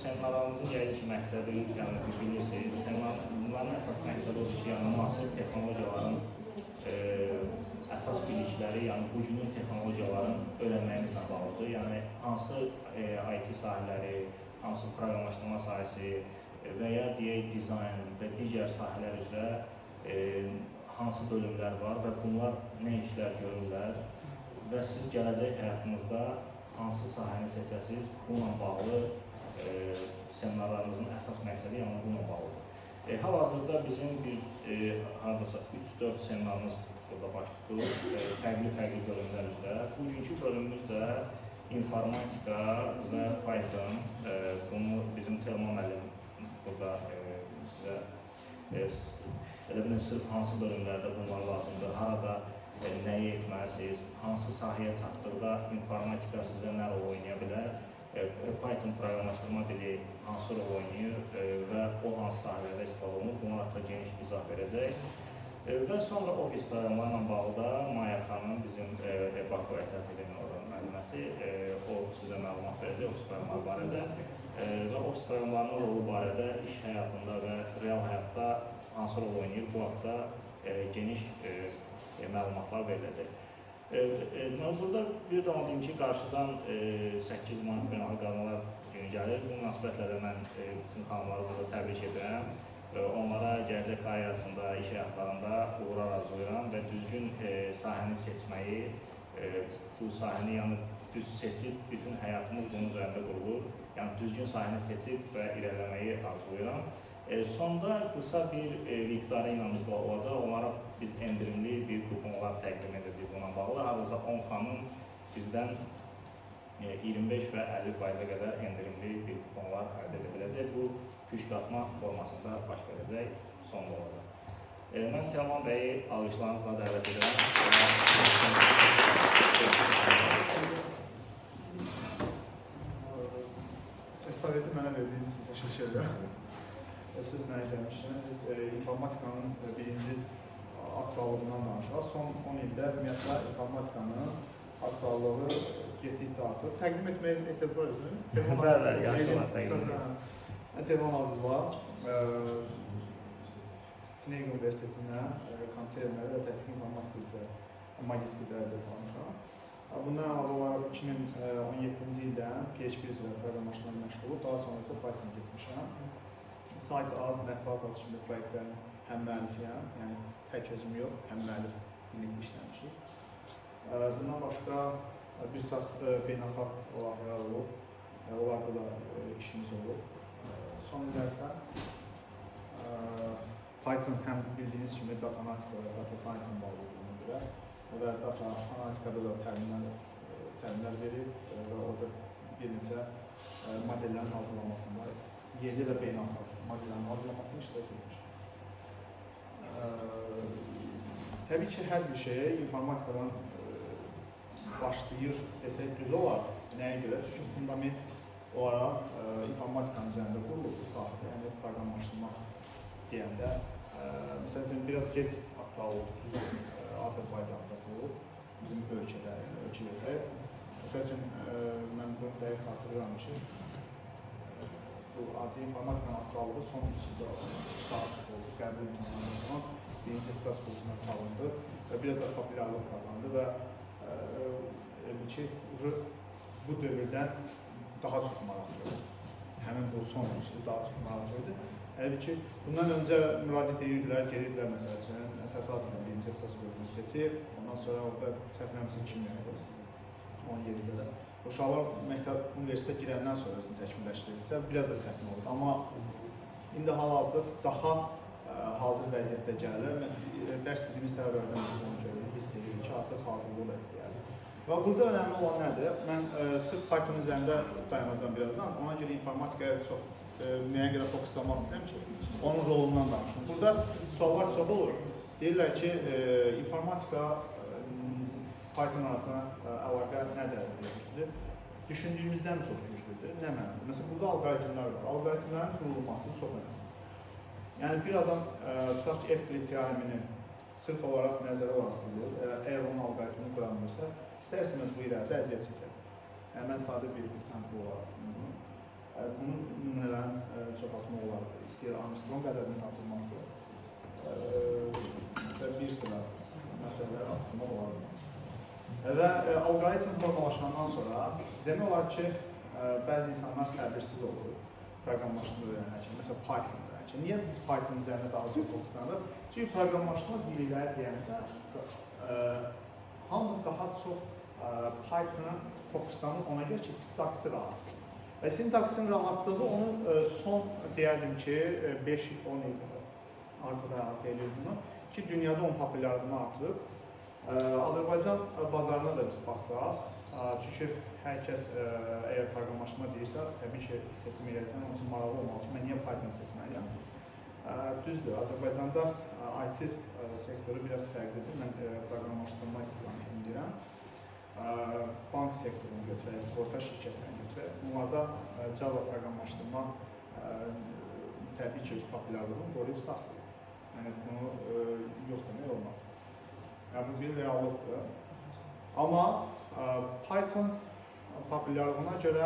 seminarlarımızın gəliş məqsədi, yəni bilirsiniz, seminarların əsas məqsədi odur ki, yəni müasir texnologiyaların əsas bilikləri, yəni bugünün texnologiyaların öyrənməyimizlə bağlıdır. Yəni hansı IT sahələri, hansı proqramlaşdırma sahəsi və ya deyək dizayn və digər sahələr üzrə hansı bölümlər var və bunlar nə işlər görürlər və siz gələcək həyatınızda hansı sahəni seçəsiniz, bununla bağlı seminarlarımızın əsas məqsədi yəni bununla bağlıdır. Hal-hazırda bizim bir hardasa 3-4 seminarımız burada baş tutulur, fərqli bölümlər üzrə. Bugünkü bölümümüz də informatika və Python. Bunu bizim Telman müəllim burada sizə elə bilin sırf hansı bölümlərdə bunlar lazımdır, harada nəyi etməlisiniz, hansı sahəyə çatdıqda informatika sizə nə rol oynaya bilər, Python proqramlaşdırma dili hansı rol oynayır və o hansı sahələrdə istifadə olunur, buna haqqında geniş izah verəcək. Və sonra ofis proqramlarla bağlı da Maya xanım, bizim Bakı ətraf edilmə oranın müəlliməsi, o sizə məlumat verəcək ofis proqramları barədə və ofis proqramlarının rolu barədə iş həyatında və real həyatda hansı rol oynayır, bu haqda geniş məlumatlar veriləcək. Burada bir də onu deyim ki, qarşıdan 8 Mart Beynəlxalq Qadınlar günü gəlir. Bu münasibətlə də mən bütün xanımları burada təbrik edirəm. Onlara gələcək karyerasında, iş həyatlarında uğurlar arzulayıram və düzgün sahəni seçməyi, bu sahəni yəni düz seçib, bütün həyatımız bunun üzərində qurulur. Yəni düzgün sahəni seçib və irəliləməyi arzulayıram. Sonda qısa bir miqdarı ilə bizdə olacaq. Onlara biz endirimli bir kuponlar təqdim edəcəyik buna bağlı. Hardasa 10 xanım bizdən 25 və 50%-ə qədər endirimli bir kuponlar əldə edə biləcək. Bu püşqatma formasında baş verəcək, sonda olacaq. Mən Telman bəyi alqışlarınızla dəvət edirəm. Estafeti mənə verdiyiniz için təşəkkür edirəm. Siz mənə gəlmişsiniz. Biz informatikanın birinci aktuallığından danışaq. Son 10 ildə ümumiyyətlə informatikanın aktuallığı getdikcə artır. Təqdim etməyə ehtiyac var mı? Bəli, yaxşı var, təqdim edin. Telman Abdullah, Sineyq Universitetindən kompüter elmləri və texnik informatika üzrə magistr dərəcəsi almışam. Bundan əlavə olaraq 2017-ci ildən PHP üzrə proqramlaşdırma məşğul olub, daha sonra isə Python keçmişəm. Sayt az, mətbuat az kimi proyektlərin həm müəllifiyəm, yəni tək özüm yox, həm müəllif birlikdə işləmişik. Bundan başqa bir çox beynəlxalq olaraqlar olub, onlarda da işimiz olub. Son illərsə Python həm bildiyiniz kimi data analitika və data science ilə bağlı olduğuna görə və data analitikada da təlimlər verir və orada bir neçə modellərin hazırlanmasında yerli və beynəlxalq modellərin hazırlanmasını iştirak etmişdir. Təbii ki, hər bir şeyə informatikadan başlayır desək düz olar. Nəyə görə? Çünki fundament olaraq informatikanın üzərində qurulub bu sahədə, yəni proqramlaşdırma deyəndə. Məsəl üçün, biraz gec aktual oldu, düzdür, Azərbaycanda qurulub, bizim ölkələrdə. Məsəl üçün, mən bunu dəqiq xatırlayıram ki, bu adi informatikanın aktuallığı son 3 ildə status oldu, qəbul imkanlarından zaman birinci ixtisas qrupuna salındı və biraz da populyarlıq qazandı və bu dövrdən daha çox maraqlıdır. Həmin bu son 3 il daha çox maraqlıdır. Hələ ki, bundan öncə müraciət edirdilər, gelirdilər məsəl üçün, təsadüfən birinci ixtisas qrupunu seçib, ondan sonra orada səhvlərimizin kimliyi 17 qədər. Uşaqlar məktəb universitetə girəndən sonra özünü təkmilləşdirirsə, biraz da çətin olur. Amma indi hal-hazır daha hazır vəziyyətdə gəlir. Dərs dediyimiz tələbələrdən onu görürük, hiss edirik ki, artıq hazırlığı da istəyərdik. Və burada önəmli olan nədir? Mən sırf Python üzərində dayanacağım birazdan. Ona görə informatikaya çox müəyyən qədər fokuslamaq istəyirəm ki, onun rolundan danışım. Burada suallar çox olur. Deyirlər ki, informatika Python arasına əlaqə nə dərəcədə güclüdür? Düşündüyümüzdən çox güclüdür. Nə mənada? Məsələn, burada alqoritmlər var. Alqoritmlərin qurulması çox önəmlidir. Yəni, bir adam tutaq ki, F-Grid teoremini sırf olaraq nəzərə olaraq qurulur. Əgər onun alqoritmini quramırsa, istər-istəməz bu irəlidə əziyyət çəkəcək. Yəni, mən sadə bir sampl olaraq Bunun nümunələrin çoxaltmaq olar. İstəyir Armstrong ədədinin tapılması və bir sıra məsələlər artırmaq olar. Və alqoritm formalaşandan sonra demək olar ki, bəzi insanlar səbirsiz olur proqramlaşdırma öyrənərkən, məsələn Python öyrənərkən. Niyə biz Python üzərində daha çox fokuslanırıq? Çünki proqramlaşdırma bilikləri deyəndə hamı daha çox Pythona fokuslanır ona görə ki, sintaksi rahat. Və sintaksin rahatlığı onu son deyərdim ki, 5-10 il artıq əhatə edir bunu ki, dünyada onun populyarlığını artırıb. Azərbaycan bazarına da biz baxsaq, çünki hər kəs əgər proqramlaşma deyirsə, təbii ki, seçim edirkən onun üçün maraqlı olmalı ki, mən niyə Python seçməliyəm? Düzdür, Azərbaycanda IT sektoru biraz fərqlidir. Mən proqramlaşdırma istiqamətini deyirəm. Bank sektorunu götürək, sığorta şirkətlərini götürək. Bunlarda Java proqramlaşdırma təbii ki, öz populyarlığını qoruyub saxlayır. Yəni, bunu yox demək olmaz. Bu bir reallıqdır. Amma Python populyarlığına görə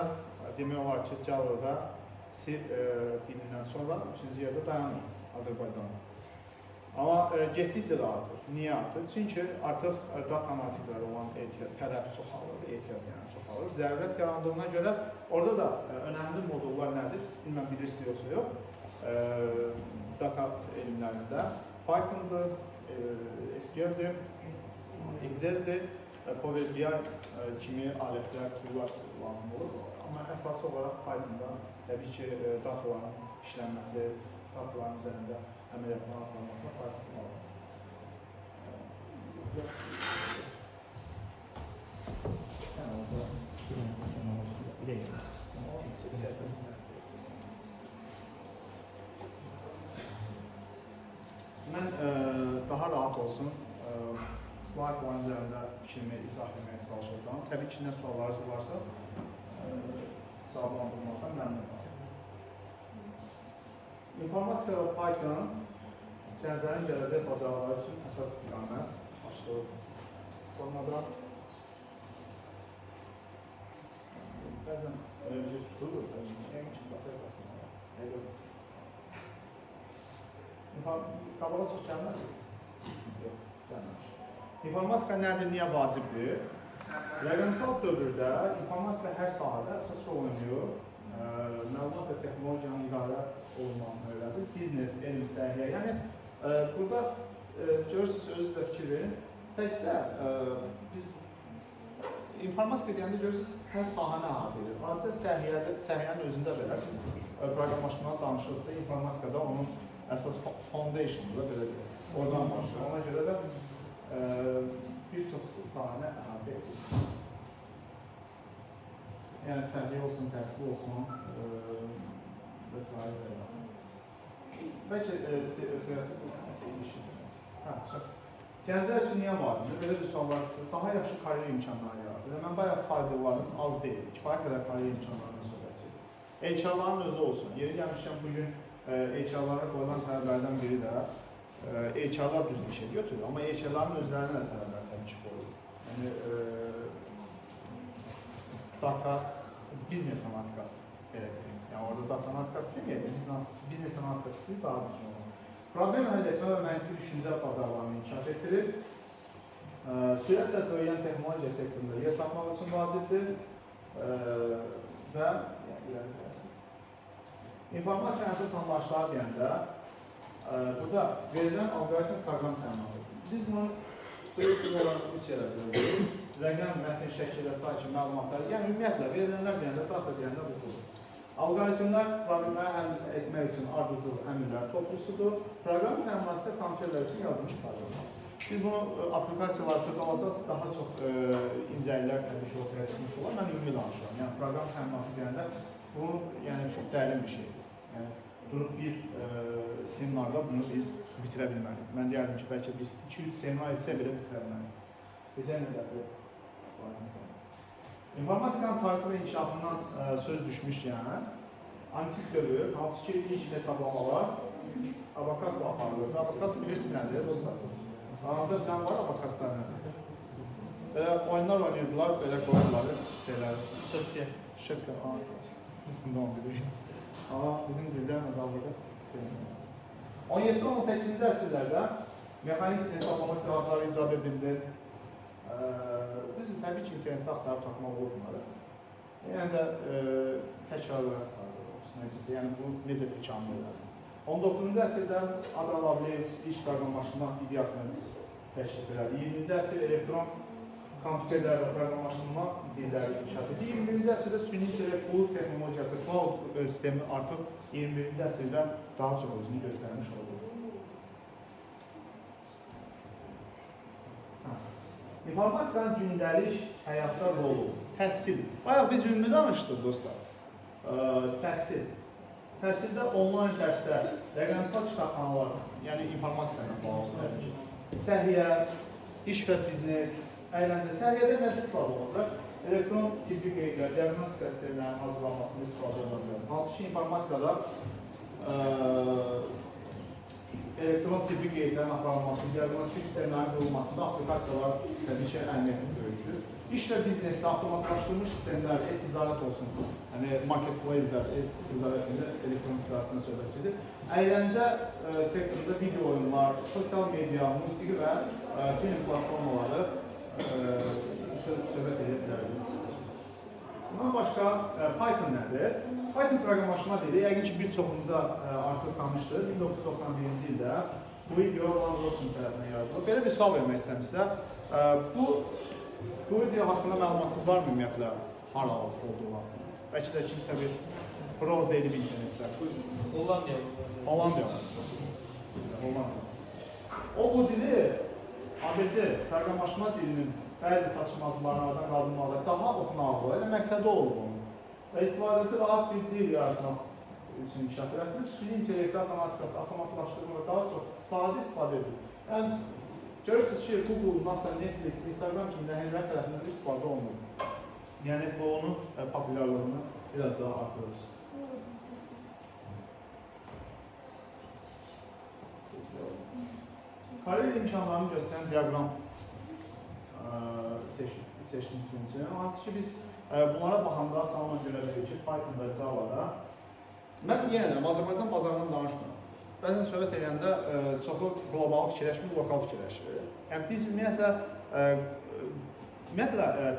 demək olar ki, Java-da C dilindən sonra 3-cü yerdə dayanır Azərbaycanda. Amma getdikcə də artır. Niyə artır? Çünki artıq data analitiklərə olan tələb çoxalır, ehtiyac yəni çoxalır. Zərurət yarandığına görə orada da önəmli modullar nədir? Bilməm bilirsiniz yoxsa yox. Data elmlərində Python'dır, SQL'dir, Excel'dir, Power BI kimi alətlər, toollar lazım olur. Amma əsası olaraq Python'da təbii ki, dataların işlənməsi, dataların üzərində əməliyyatına aparılmasına Python lazım. Mən daha rahat olsun, slide-ların üzərində fikrimi izah etməyə çalışacağım. Təbii ki, nə suallarınız olarsa, cavablandırmaqdan məmnun qalım. İnformatika və Python gənclərin gələcək bacarıqları üçün əsas istiqamət başlayıb. Sonradan bəzən elə bir tutulur, yəni ki, qabağa çox gəlməz? Yox, gəlməmiş. İnformatika nədir, niyə vacibdir? Rəqəmsal dövrdə informatika hər sahədə əsas rol oynayır. Məlumat və texnologiyanın idarə olunmasını öyrədir. Biznes, elm, səhiyyə. Yəni, burada görürsünüz, özü də fikir verin. Təkcə biz informatika deyəndə görürsünüz, hər sahəni əhatə edir. Ancaq səhiyyənin özündə belə biz proqramlaşmadan danışırsa, informatikada onun əsas foundation'da belə deyil. Oradan başlayır. Ona görə də bir çox sahəni əhatə edir. Yəni, səhiyyə olsun, təhsil olsun və s. Bəlkə gənclər üçün niyə vacibdir? Belə bir suallar çıxır. Daha yaxşı karyer imkanları yaradır. Mən bayaq saydığlarım az deyil. Kifayət qədər karyer imkanlarını söhbət edir. HR-ların özü olsun. Yeri gəlmişkən bugün HR-lara qoyulan tələblərdən biri də HR-lar düzgün şey götürür. Amma HR-ların özlərinin də tələblər təbii ki qoyulur. Yəni, data, biznes analitikası belə deyim. Yəni, orada data analitikası deməyək, biznes analitikası deyil, daha düzgün olur. Problem həll etmə və məntiqi düşüncə bazarlarını inkişaf etdirir. Sürətlə böyüyən texnologiya sektorunda yer tapmaq üçün vacibdir və informatika əsas anlayışları deyəndə burada verilən alqoritm proqram təminatı. Biz bunu üstəlik olaraq 3 yerə bölürük. Rəqəm, mətin, şəkil və sair kimi məlumatlar, yəni ümumiyyətlə verilənlər deyəndə, data deyəndə budur. Alqoritmlər problemləri həll etmək üçün ardıcıl əmrlər toplusudur. Proqram təminatı isə kompüterlər üçün yazılmış proqramlar. Biz bunu aplikasiyalarda qalacaq daha çox incəliklər təbii ki, ortaya çıxmış olar. Mən ümumi danışıram. Yəni, proqram təminatı deyəndə bu çox dərin bir şeydir. Yəni, durub bir seminarda bunu biz bitirə bilməliyik. Mən deyərdim ki, bəlkə biz 2-3 seminar etsə belə bitirə bilməliyik. Bizə nə dəfə slaytımıza. İnformatikanın tarixi və inkişafından söz düşmüşkən, antik dövr, hansı ki ilk hesablamalar abakasla aparılır. Abakas bilirsiniz nədir, dostlar? Aranızda plan var abakaslar nədir? Oyunlar oynayırdılar, belə qoyurlar şeyləri. Şefkə, üstündə 11. Amma bizim dildə məzallıqda 17-18-ci əsrlərdə mexanik hesablama cihazları icad edildi. Biz təbii ki, internetdə axtarıb tapmaq olur bunları. Yəni də təkrarlaraq sadəcə olsun. Yəni bu necə təkamül edir? 19-cu əsrdə Ada Lovelace iş proqramlaşdırma ideyasını təşkil edir. 20-ci əsr elektron kompüterlər və proqramlaşdırma dilləri inkişaf edir. 21-ci əsrdə süni intellekt texnologiyası, cloud sistemi artıq 21-ci əsrdə daha çox özünü göstərmiş oldu. İnformatikanın gündəlik həyatda rolu, təhsil. Bayaq biz ümumi danışdıq dostlar. Təhsil. Təhsildə onlayn dərslər, rəqəmsal kitabxanalar, yəni informatika ilə bağlı. Səhiyyə, iş və biznes, əyləncə. Səhiyyədə nədə istifadə olunur? Elektron tibbi qeydlər, diagnostika sistemlərinin hazırlanmasında istifadə olunur. Hansı ki, informatikada elektron tibbi qeydlərin aparılması, diagnostik sistemlərin qurulmasında aplikasiyalar təbii ki, əhəmiyyətli böyükdür. İş və biznesdə avtomatlaşdırılmış sistemlər, e-ticarət olsun, yəni marketplace'lər, e-ticarətində, elektron ticarətində söhbət gedir. Əyləncə sektorunda video oyunlar, sosial media, musiqi və film platformaları söhbət edə bilərik. Bundan başqa Python nədir? Python proqramlaşma dili, yəqin ki, bir çoxumuza artıq tanışdır. 1991-ci ildə bu video Roland Wilson tərəfindən yaradılır. Belə bir sual vermək istəyəm sizə. Bu video haqqında məlumatınız var mı ümumiyyətlə? Hara olduğu haqqında? Bəlkə də kimsə bir browse edib internetdə. Hollandiya. O bu dili ABC proqramlaşma dilinin bəzi çatışmazlıqlardan qaldırmaqda daha oxunaqlı, elə məqsədi olub onun. Və istifadəsi rahat bir dil yaratmaq üçün inkişaf edildir. Süni intellekt matematikası, avtomatlaşdırma daha çox sadə istifadə edilir. Yəni, görürsünüz ki, Google, NASA, Netflix, Instagram kimi dəhəllər tərəfindən istifadə olunur. Yəni, bu onun populyarlığını biraz daha artırır. Kariyer imkanlarını göstərən diagram seçmişsiniz üçün. Hansı ki, biz bunlara baxanda asanlıqla görə bilir ki, Python və Java-da mən yenə də Azərbaycan bazarından danışmıyorum. Bəzən söhbət edəndə çoxu qlobal fikirləşmir, lokal fikirləşir. Yəni, biz ümumiyyətlə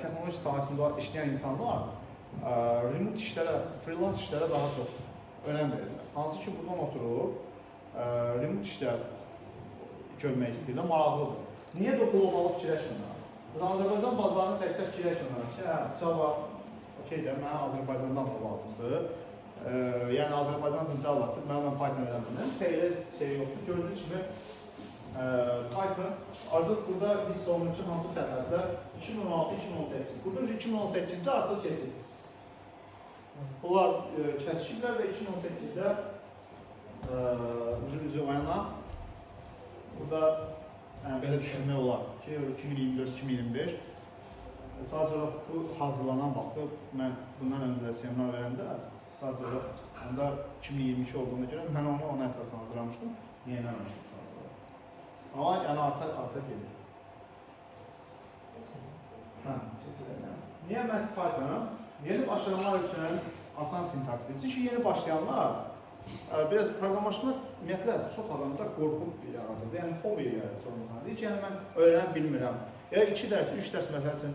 texnoloji sahəsində işləyən insanlar remote işlərə, freelance işlərə daha çox önəm verirlər. Hansı ki, buradan oturub remote işlər görmək istəyirlər, maraqlıdır. Niyə də qlobal fikirləşmirlər? Azərbaycan bazarını təkcə fikirləşmirlər ki, Java, okey də, mənə Azərbaycandan lazımdır. Yəni, Azərbaycan Java açıb, mən Python öyrəndim. Elə şey yoxdur. Gördüyünüz kimi, Python artıq burada hiss olunur ki, hansı sənəddə 2016-2018. Burada 2018-də artıq keçib. Bunlar kəsişiblər və 2018-də üzü oyana burada belə düşünmək olar ki, 2024-2025 sadəcə olaraq bu hazırlanan vaxtı mən bundan öncə də seminar verəndə sadəcə olaraq onda 2022 olduğuna görə mən ona əsasən hazırlamışdım, yeniləmişdim sadəcə olaraq. Amma yəni arta gedir. Niyə məhz Python? Yeni başlayanlar üçün asan sintaksi. Çünki yeni başlayanlar biraz proqramlaşma ümumiyyətlə çox adamda qorxu yaradır. Yəni, fobiya yaradır çox insan. Deyir ki, yəni mən öyrənə bilmirəm. Ya 2 dərs, 3 dərs məsəl üçün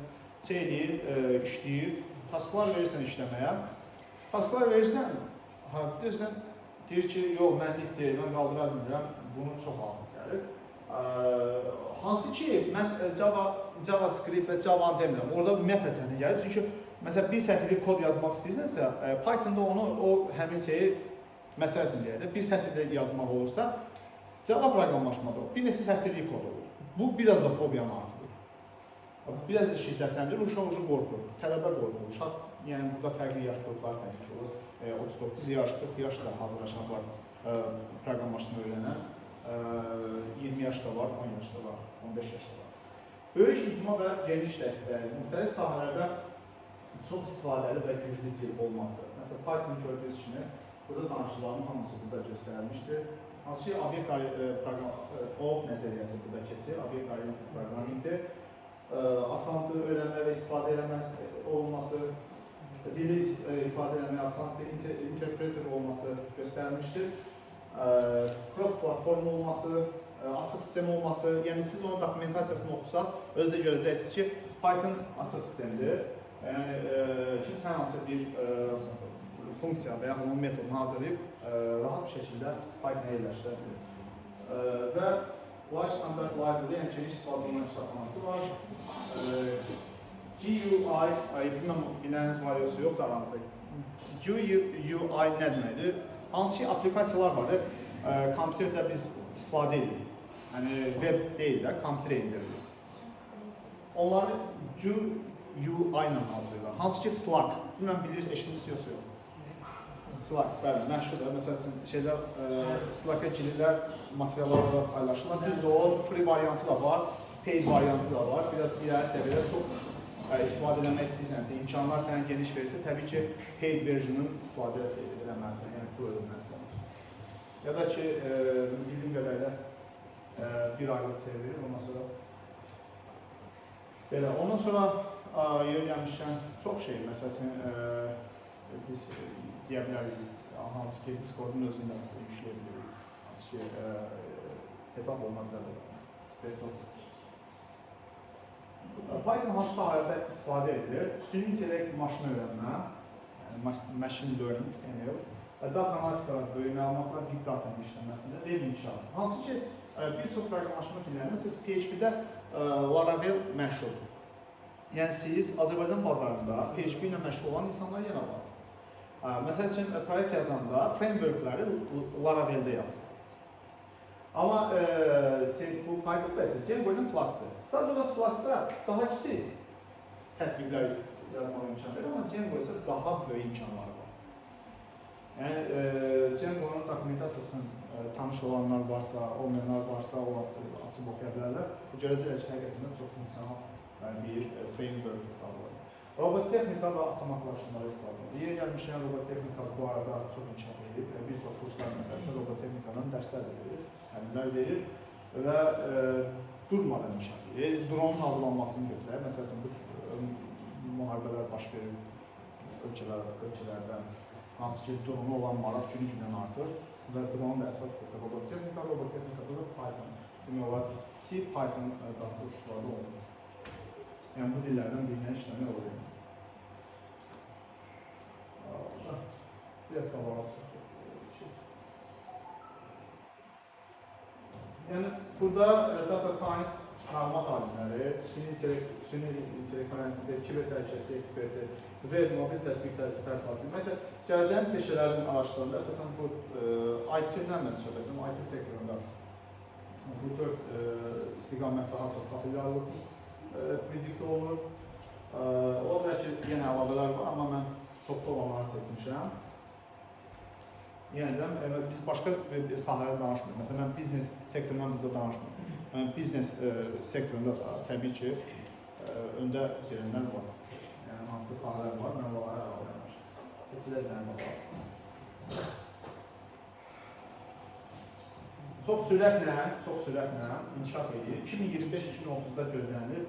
işləyir, tasklar verirsən işləməyə. Tasklar verirsən, deyir ki, yox, mənlik deyil, mən qaldıra bilmirəm. Bunu çox ağır gəlir. Hansı ki, mən JavaScript və Java demirəm. Orada ümumiyyətlə çətin gəlir. Çünki, məsələn, bir sətirlik kod yazmaq istəyirsənsə, Pythonda onu, həmin şeyi məsəl üçün deyək də, bir sətirdə yazmaq olursa, Java proqramlaşmada bir neçə sətirlik kod olur. Bu, biraz da fobiyanı artırır. Biraz da şiddətləndirir, uşaq qorxur, tələbə qorxur. Uşaq, yəni burada fərqli yaş qrupları təbii ki olur. 39 yaş, 40 yaş da hazırlaşmaq var, proqramlaşma öyrənən. 20 yaş da var, 10 yaş da var, 15 yaş da var. Böyük icma və geniş dəstəyi, müxtəlif sahələrdə çox istifadəli və güclü dil olması. Məsələn, Python gördüyünüz kimi, burada danışıqların hamısı burada göstərilmişdir. Hansı ki, obyekt nəzəriyyəsi burada keçir, obyekt oriented proqramingdir. Asandır öyrənmə və istifadə eləmək olması. dili ifadə etməyə asan bir interpreter olması göstərilmişdir. Cross-platform olması, açıq sistem olması, yəni siz onun dokumentasiyasını oxusaq, özdə görəcəksiniz ki, Python açıq sistemdir. Yəni, kimsə hər hansı bir funksiya və yaxud onun metodunu hazırlayıb, rahat bir şəkildə Python-a yerləşdirə bilir. Və large standard library, yəni geniş istifadə olunan kitabxanası var. GUI, bilməm, biləyiniz var yoxsa yoxdur aranızda. GUI nə deməkdir? Hansı ki, aplikasiyalar var, kompüterdə biz istifadə edirik. Yəni, web deyil də, kompüterə indiririk. Onları GUI ilə hazırlayırlar. Hansı ki, Slack. Bilməm, bilirsiniz, eşitiniz yoxsa yox. Slack, bəli, məşhurdur. Məsələn, Slack-a girilər, materiallar olaraq paylaşırlar. Düzdür, o free variantı da var, paid variantı da var. Biraz irəli səviyyədə çox istifadə etmək istəyirsənsə, imkanlar sənə geniş verirsə, təbii ki, paid version'ın istifadə edilməlisən, yəni pul ödəməlisən. Ya da ki, bildiyim qədərlə bir aylıq serveri, ondan sonra belə. Ondan sonra yer gəlmişkən çox şey, məsələn, biz deyə bilərik, hansı ki, Discord'un özündə yükləyə bilirik, hansı ki, hesab olmaq desktop. Python hansı sahələrdə istifadə edilir? Süni intellekt maşın öyrənmə, yəni machine learning, ML, data analitikada böyük məlumatlar, big data işləməsində, web inkişafı. Hansı ki, bir çox proqramlaşma dillərində siz PHP-də Laravel məşhurdur. Yəni siz Azərbaycan bazarında PHP ilə məşğul olan insanlar yenə var. Məsəl üçün, proyekt yazanda frameworkləri Laravel'də yazır. Amma bu Python'da isə Django ilə Flask'dır. Sadəcə olaraq Flask'da daha kiçik tətbiqlər yazmağa imkan verir, amma Django isə daha böyük imkanları var. Yəni, Django'nun dokumentasiyasını tanış olanlar varsa, olmayanlar varsa, o açıb oxuya bilərlər. Görəcəklər ki, həqiqətən çox funksional bir framework hesabı. Robotexnika və avtomatlaşdırmalı istifadə edilir. Yer gəlmişkən robotexnika bu arada çox inkişaf edib. Bir çox kurslar məsələn robotexnikanın dərslər verir, həmlər verir və durmadan inkişaf edir. Dronun hazırlanmasını götürək. Məsələn, bu müharibələr baş verir ölkələrdən. Hansı ki, dronu olan maraq günü-gündən artır və dronun da əsas hissəsi robotexnika, robotexnikada da Python. Demək olar, C, Python daha çox istifadə olunur. Yəni, bu dillərdən birinə işləmək olur. Biraz qabağa çıxır. Yəni, burada data science məlumat alimləri, süni intellekt mühəndisi, kiber təhlükəsizlik eksperti, web mobil tətbiq tərəfəsi. Ümumiyyətlə, gələcəyin peşələrin araşdırılanda, əsasən bu IT-dən mən söhbət edirəm, IT sektorunda bu 4 istiqamət daha çox populyarlıq predikt olunur. O bəlkə yenə əlavələr var, amma mən toplu olanları seçmişəm. Yəni, biz başqa sahələrdə danışmırıq. Məsələn, mən biznes sektorundan burada danışmırıq. Yəni, biznes sektorunda da təbii ki, öndə gələnlər var. Yəni, hansı sahələr var, mən onlara əlavə etmişəm. Keçiləklərim var. Çox sürətlə inkişaf edir. 2025-2030-da gözlənilir.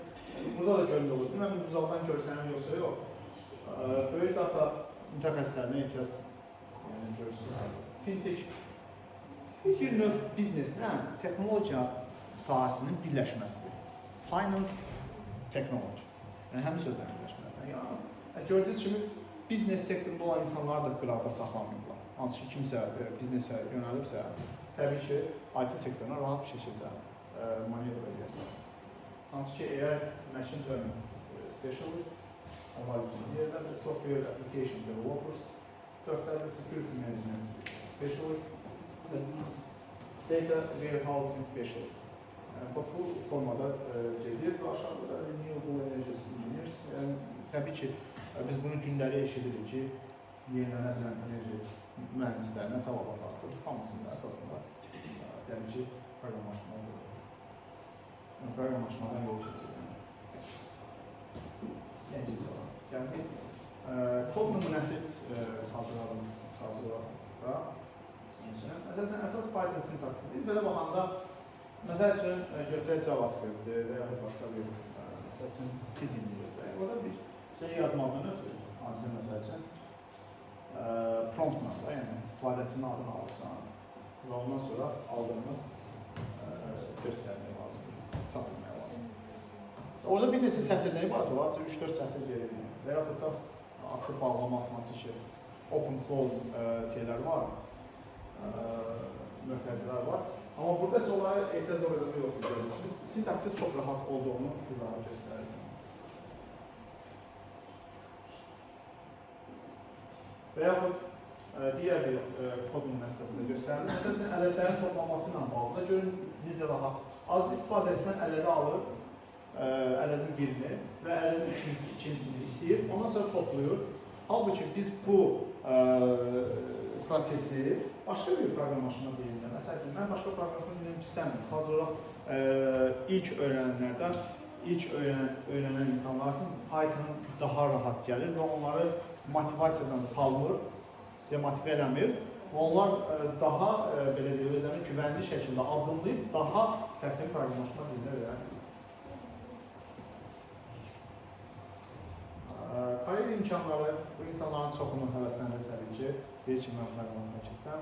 Burada da görülür olur. Mən uzaqdan görsənəm yoxsa yox. Böyük data mütəxəssislərinə ehtiyac görürsünüz. Fintech bir növ bizneslə texnologiya sahəsinin birləşməsidir. Finance, technology. Yəni, həmin sözlərin birləşməsidir. Yəni, gördüyünüz kimi, biznes sektorunda olan insanlar da qıraqda saxlanmırlar. Hansı ki, kimsə biznesə yönəlibsə, təbii ki, IT sektoruna rahat bir şəkildə manevr edir. Hansı ki, AI Machine Learning Specialist, onlar üçüncü yerdə Software Application Developers, 4-də Security Management Specialist, Data Warehousing Specialist. Bu formada gedir və aşağıda da Renewable Energy Engineers. Təbii ki, biz bunu gündəlik eşidirik ki, yenilənən enerji mühəndislərinə tələbat artır. Hamısında əsasında təbii ki, proqramlaşmadan yol keçirir. Nəticə var. Yəni, kod nümunəsi hazırladım sadəcə olaraq. Əsas Python sintaksi. Biz belə baxanda, məsəl üçün, götürək JavaScript və ya başqa bir, məsəl üçün, C dilini götürək. Orada bir şey yazmaqdan ötürü, Ancaq məsəl üçün promptla da, yəni istifadəçinin adını alırsan və ondan sonra aldığını göstərmək lazımdır, çatdırmaq lazımdır. Orada bir neçə sətir nəyi var? Var, 3-4 sətir gelir. Və yaxud da açıb bağlama atması ki, open close şeylər var, möhtəzələr var. Amma burada isə onlara etiraz olacaq yoxdur. Sintaksi çox rahat olduğunu bir daha göstərir. Və yaxud digər bir kod nümunəsində göstərilir. Məsələn, ədədlərin toplanması ilə bağlı. Görün, necə rahat. Aciz istifadəsindən ədədi alır, ədədin birini və ədədin ikincisini istəyir. Ondan sonra toplayır. Halbuki biz bu prosesi başqa bir proqramlaşma dilində, məsələn, mən başqa proqramlaşma dilini istəmirəm. Sadəcə olaraq ilk öyrənənlərdən, ilk öyrənən insanlar üçün Python daha rahat gəlir və onları motivasiyadan salmır, demotive eləmir və onlar daha belə deyək, özlərini güvənli şəkildə addımlayıb daha çətin proqramlaşma dilinə öyrənir. Kariyer imkanları bu insanların çoxunun həvəslənir təbii ki. Deyir ki, mən proqramına keçsəm,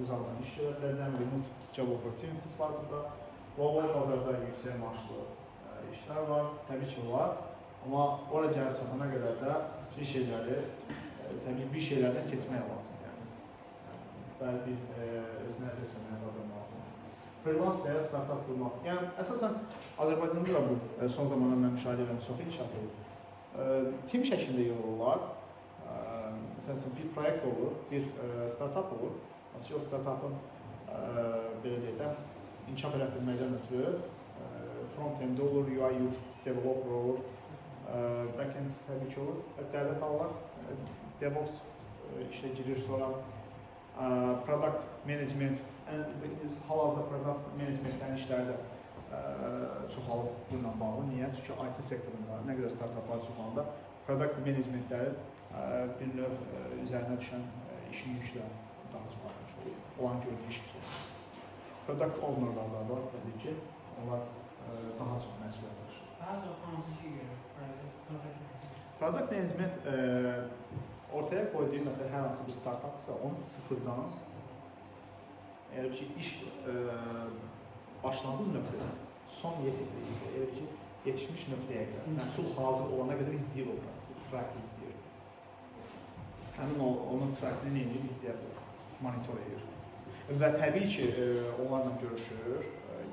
uzaqdan iş görə biləcəm, remote job opportunities var burada. Global bazarda yüksək maaşlı işlər var, təbii ki var. Amma oraya gəlib çatana qədər də bir şeyləri, təbii bir şeylərdən keçmək lazım. Bəli bir özünə əziyyət etməyə qazanmalısın. Freelance və ya startup qurmaq. Yəni, əsasən Azərbaycanda da bu son zamanlarda mən müşahidə edirəm, çox inkişaf edir. Tim şəklində yorulurlar. Məsələn, bir proyekt olur, bir startup olur. O startupın belə deyək də, inkişaf elətdirməkdən ötürü front-end olur, UI, UX developer olur, back-end təbii ki olur, dəvət alırlar, DevOps işlə girir, sonra product management, hal-hazırda product managementdən işləri də çoxalıb bununla bağlı. Niyə? Çünki IT sektorunda, nə qədər startuplar çoxalanda product managementləri bir növ üzərinə düşən işin yüklə daha çox artmış olur. Olan gördüyü iş olur. Product ownerlar da var, təbii ki, onlar daha çox məsuliyyət daşır. Daha çox hansı işi görür? Product management ortaya qoyduğu məsələn hər hansı bir startupdırsa, onu sıfırdan elə ki iş başlanğıc nöqtədən son yetişmiş nöqtəyə qədər, məhsul hazır olana qədər izləyir o prosesi, track izləyir. Həmin onun trackini neyini izləyə bilir, monitor edir. Və təbii ki, onlarla görüşür,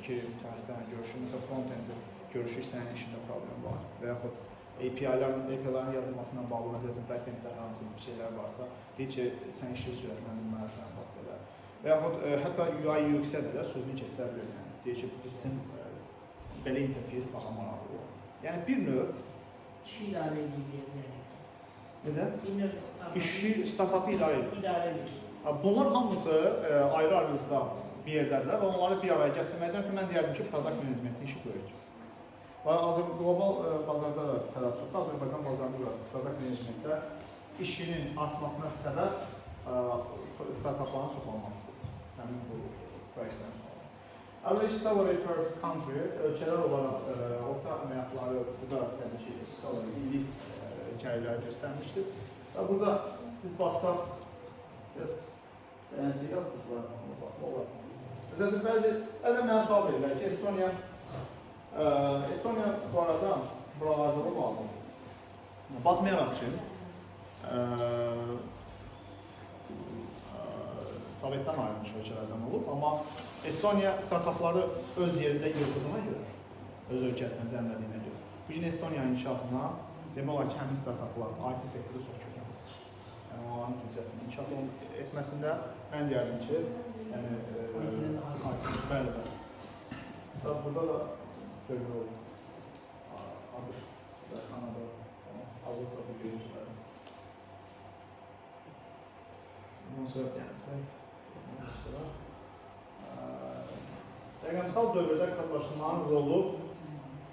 ki mütəxəssislərlə görüşür, məsələn front-endi görüşür, sənin işində problem var və yaxud API-lərin yazılmasından bağlı məsələn back-enddə hansı bir şeylər varsa, deyir ki, sən işi sürətləndirməlisən, bax belə. Və yaxud hətta UI UX-ə də sözünü keçsə bilir, deyir ki, bizim belə interfeys daha maraqlı olur. Yəni bir növ İşi idarə edir. necə? İşi startupı idarə edir. İdarə edir. Bunlar hamısı ayrı-ayrılıqda bir yerdədirlər və onları bir araya gətirməkdən ki, mən deyərdim ki, product management işi görür. Global bazarda da tələb çoxdur. Azərbaycan bazarında da product managementdə işinin artmasına səbəb startupların çoxalmasıdır. Həmin bu proyektlərin çoxalması. Average salary per country ölkələr olaraq orta əmək bu da təbii ki, salary illik gəlirləri göstərmişdir. Və burada biz baxsaq, beğensi yazdıqlar, olar. Məsələn, bəzən mənə sual verirlər ki, Estoniya bu arada buralarda olmalı. Batmayaraq ki, Sovetdən ayrılmış ölkələrdən olub, amma Estoniya startupları öz yerində yığdığına görə, öz ölkəsindən cəmlədiyinə görə. Bu gün Estoniyanın inkişafına demək olar ki, həmin startuplar IT sektoru çox kökəndir. Yəni, onların büdcəsinin inkişaf etməsində mən deyərdim ki, bəli. Burada da görülür olur. ABŞ və Kanada, Avrupa bir görüşləri. Bundan sonra rəqəmsal dövrdə kodlaşdırmanın rolu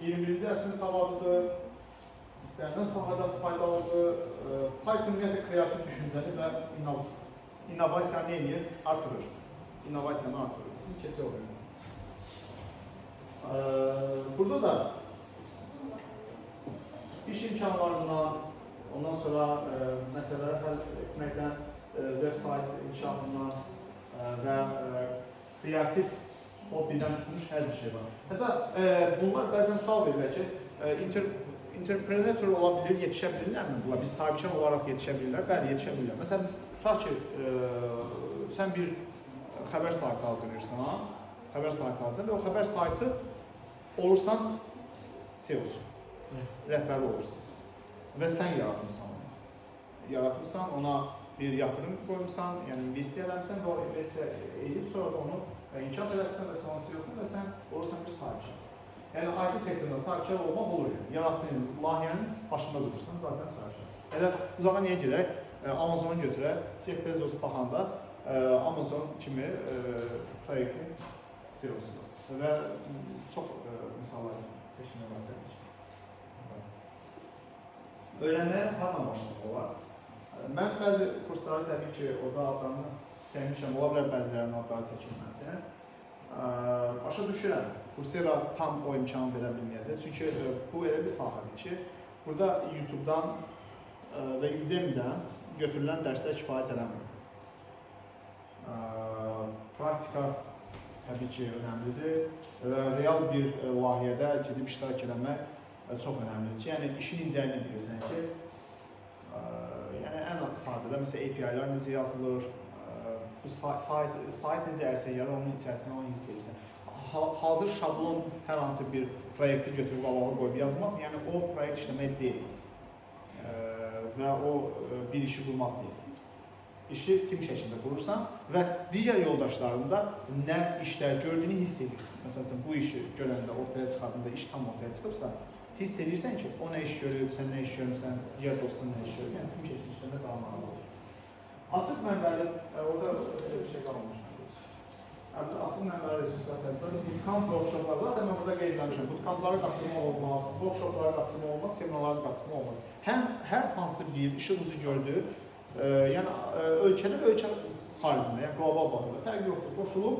21-ci əsrin savadıdır, istənilən sahədə faydalıdır, Python ümumiyyətlə kreativ düşüncəni və innovasiyanı eləyir, artırır. İnnovasiyanı artırır. Keçək olur. Burada da iş imkanlarından ondan sonra məsələləri həll etməkdən, veb-sayt inkişafından və kreativ hobbidən tutmuş hər bir şey var. Hətta bunlar bəzən sual verirlər ki, interpreter ola bilir, yetişə bilirlərmi bunlar? Biz sahibkar olaraq yetişə bilirlər, bəli, yetişə bilirlər. Məsələn, tutaq ki, sən bir xəbər saytı hazırlayırsan və o xəbər saytı olursan SEO-su, rəhbəri olursan və sən yaratmışsan, ona bir yatırım qoymuşsan, yəni investisiya eləmişsən və o investisiya edib sonra da onu inkişaf edərsən və sonra SEO-sun və sən olursan bir sahibkar. Yəni, IT sektorunda sahibkar olmaq olur. Yaratmayın, layihənin başında durursan, zaten sahibkarsın. Elə uzağa niyə gedək? Amazonu götürək, Jeff Bezos baxanda Amazon kimi proyektin SEO-sudur. Və çox misallar seçimlər var təbii ki. Öyrənməyə harla başlamaq olar? Mən bəzi kursları təbii ki, orada adlarını çəkmişəm, ola bilər bəzilərinin adları çəkilməsin. Başa düşürəm, Coursera tam o imkanı verə bilməyəcək. Çünki bu elə bir sahədir ki, burada YouTube-dan və Udemy-dən götürülən dərslər kifayət eləmir. Praktika təbii ki, önəmlidir və real bir layihədə gedib iştirak eləmək çox önəmlidir ki, yəni işin incəliyini bilirsən ki, yəni ən sadədə, məsələn, API-lər necə yazılır, bu sayt necə ərsəyə yarar, onun içərisində onu hiss edirsən. Hazır şablon hər hansı bir proyekti götürüb avalı qoyub yazmaq, yəni o proyekt işləmək deyil və o bir işi qurmaq deyil. İşi tim şəklində qurursan və digər yoldaşlarında nə işlər gördüyünü hiss edirsən. Məsələn, bu işi görəndə, ortaya çıxardığında iş tam ortaya çıxıbsa, hiss edirsən ki, o nə iş görüb, sən nə iş görürsən, digər dostun nə iş görüb, yəni tim şəklində işlərində qalmalı olur. Açıq mənbəli, orada bir şey qalmamış. Açıq mənbəli resurslar təzədir. Bootcamp workshoplar, zaten mən burada qeyd etmişəm. Bootcamplara qatılmaq olmaz, workshoplara qatılmaq olmaz, seminarlara qatılmaq olmaz. Hər hansı bir işin ucu gördüyü, yəni ölkədə və ölkə xaricində, yəni qlobal bazada fərq yoxdur. Qoşulub,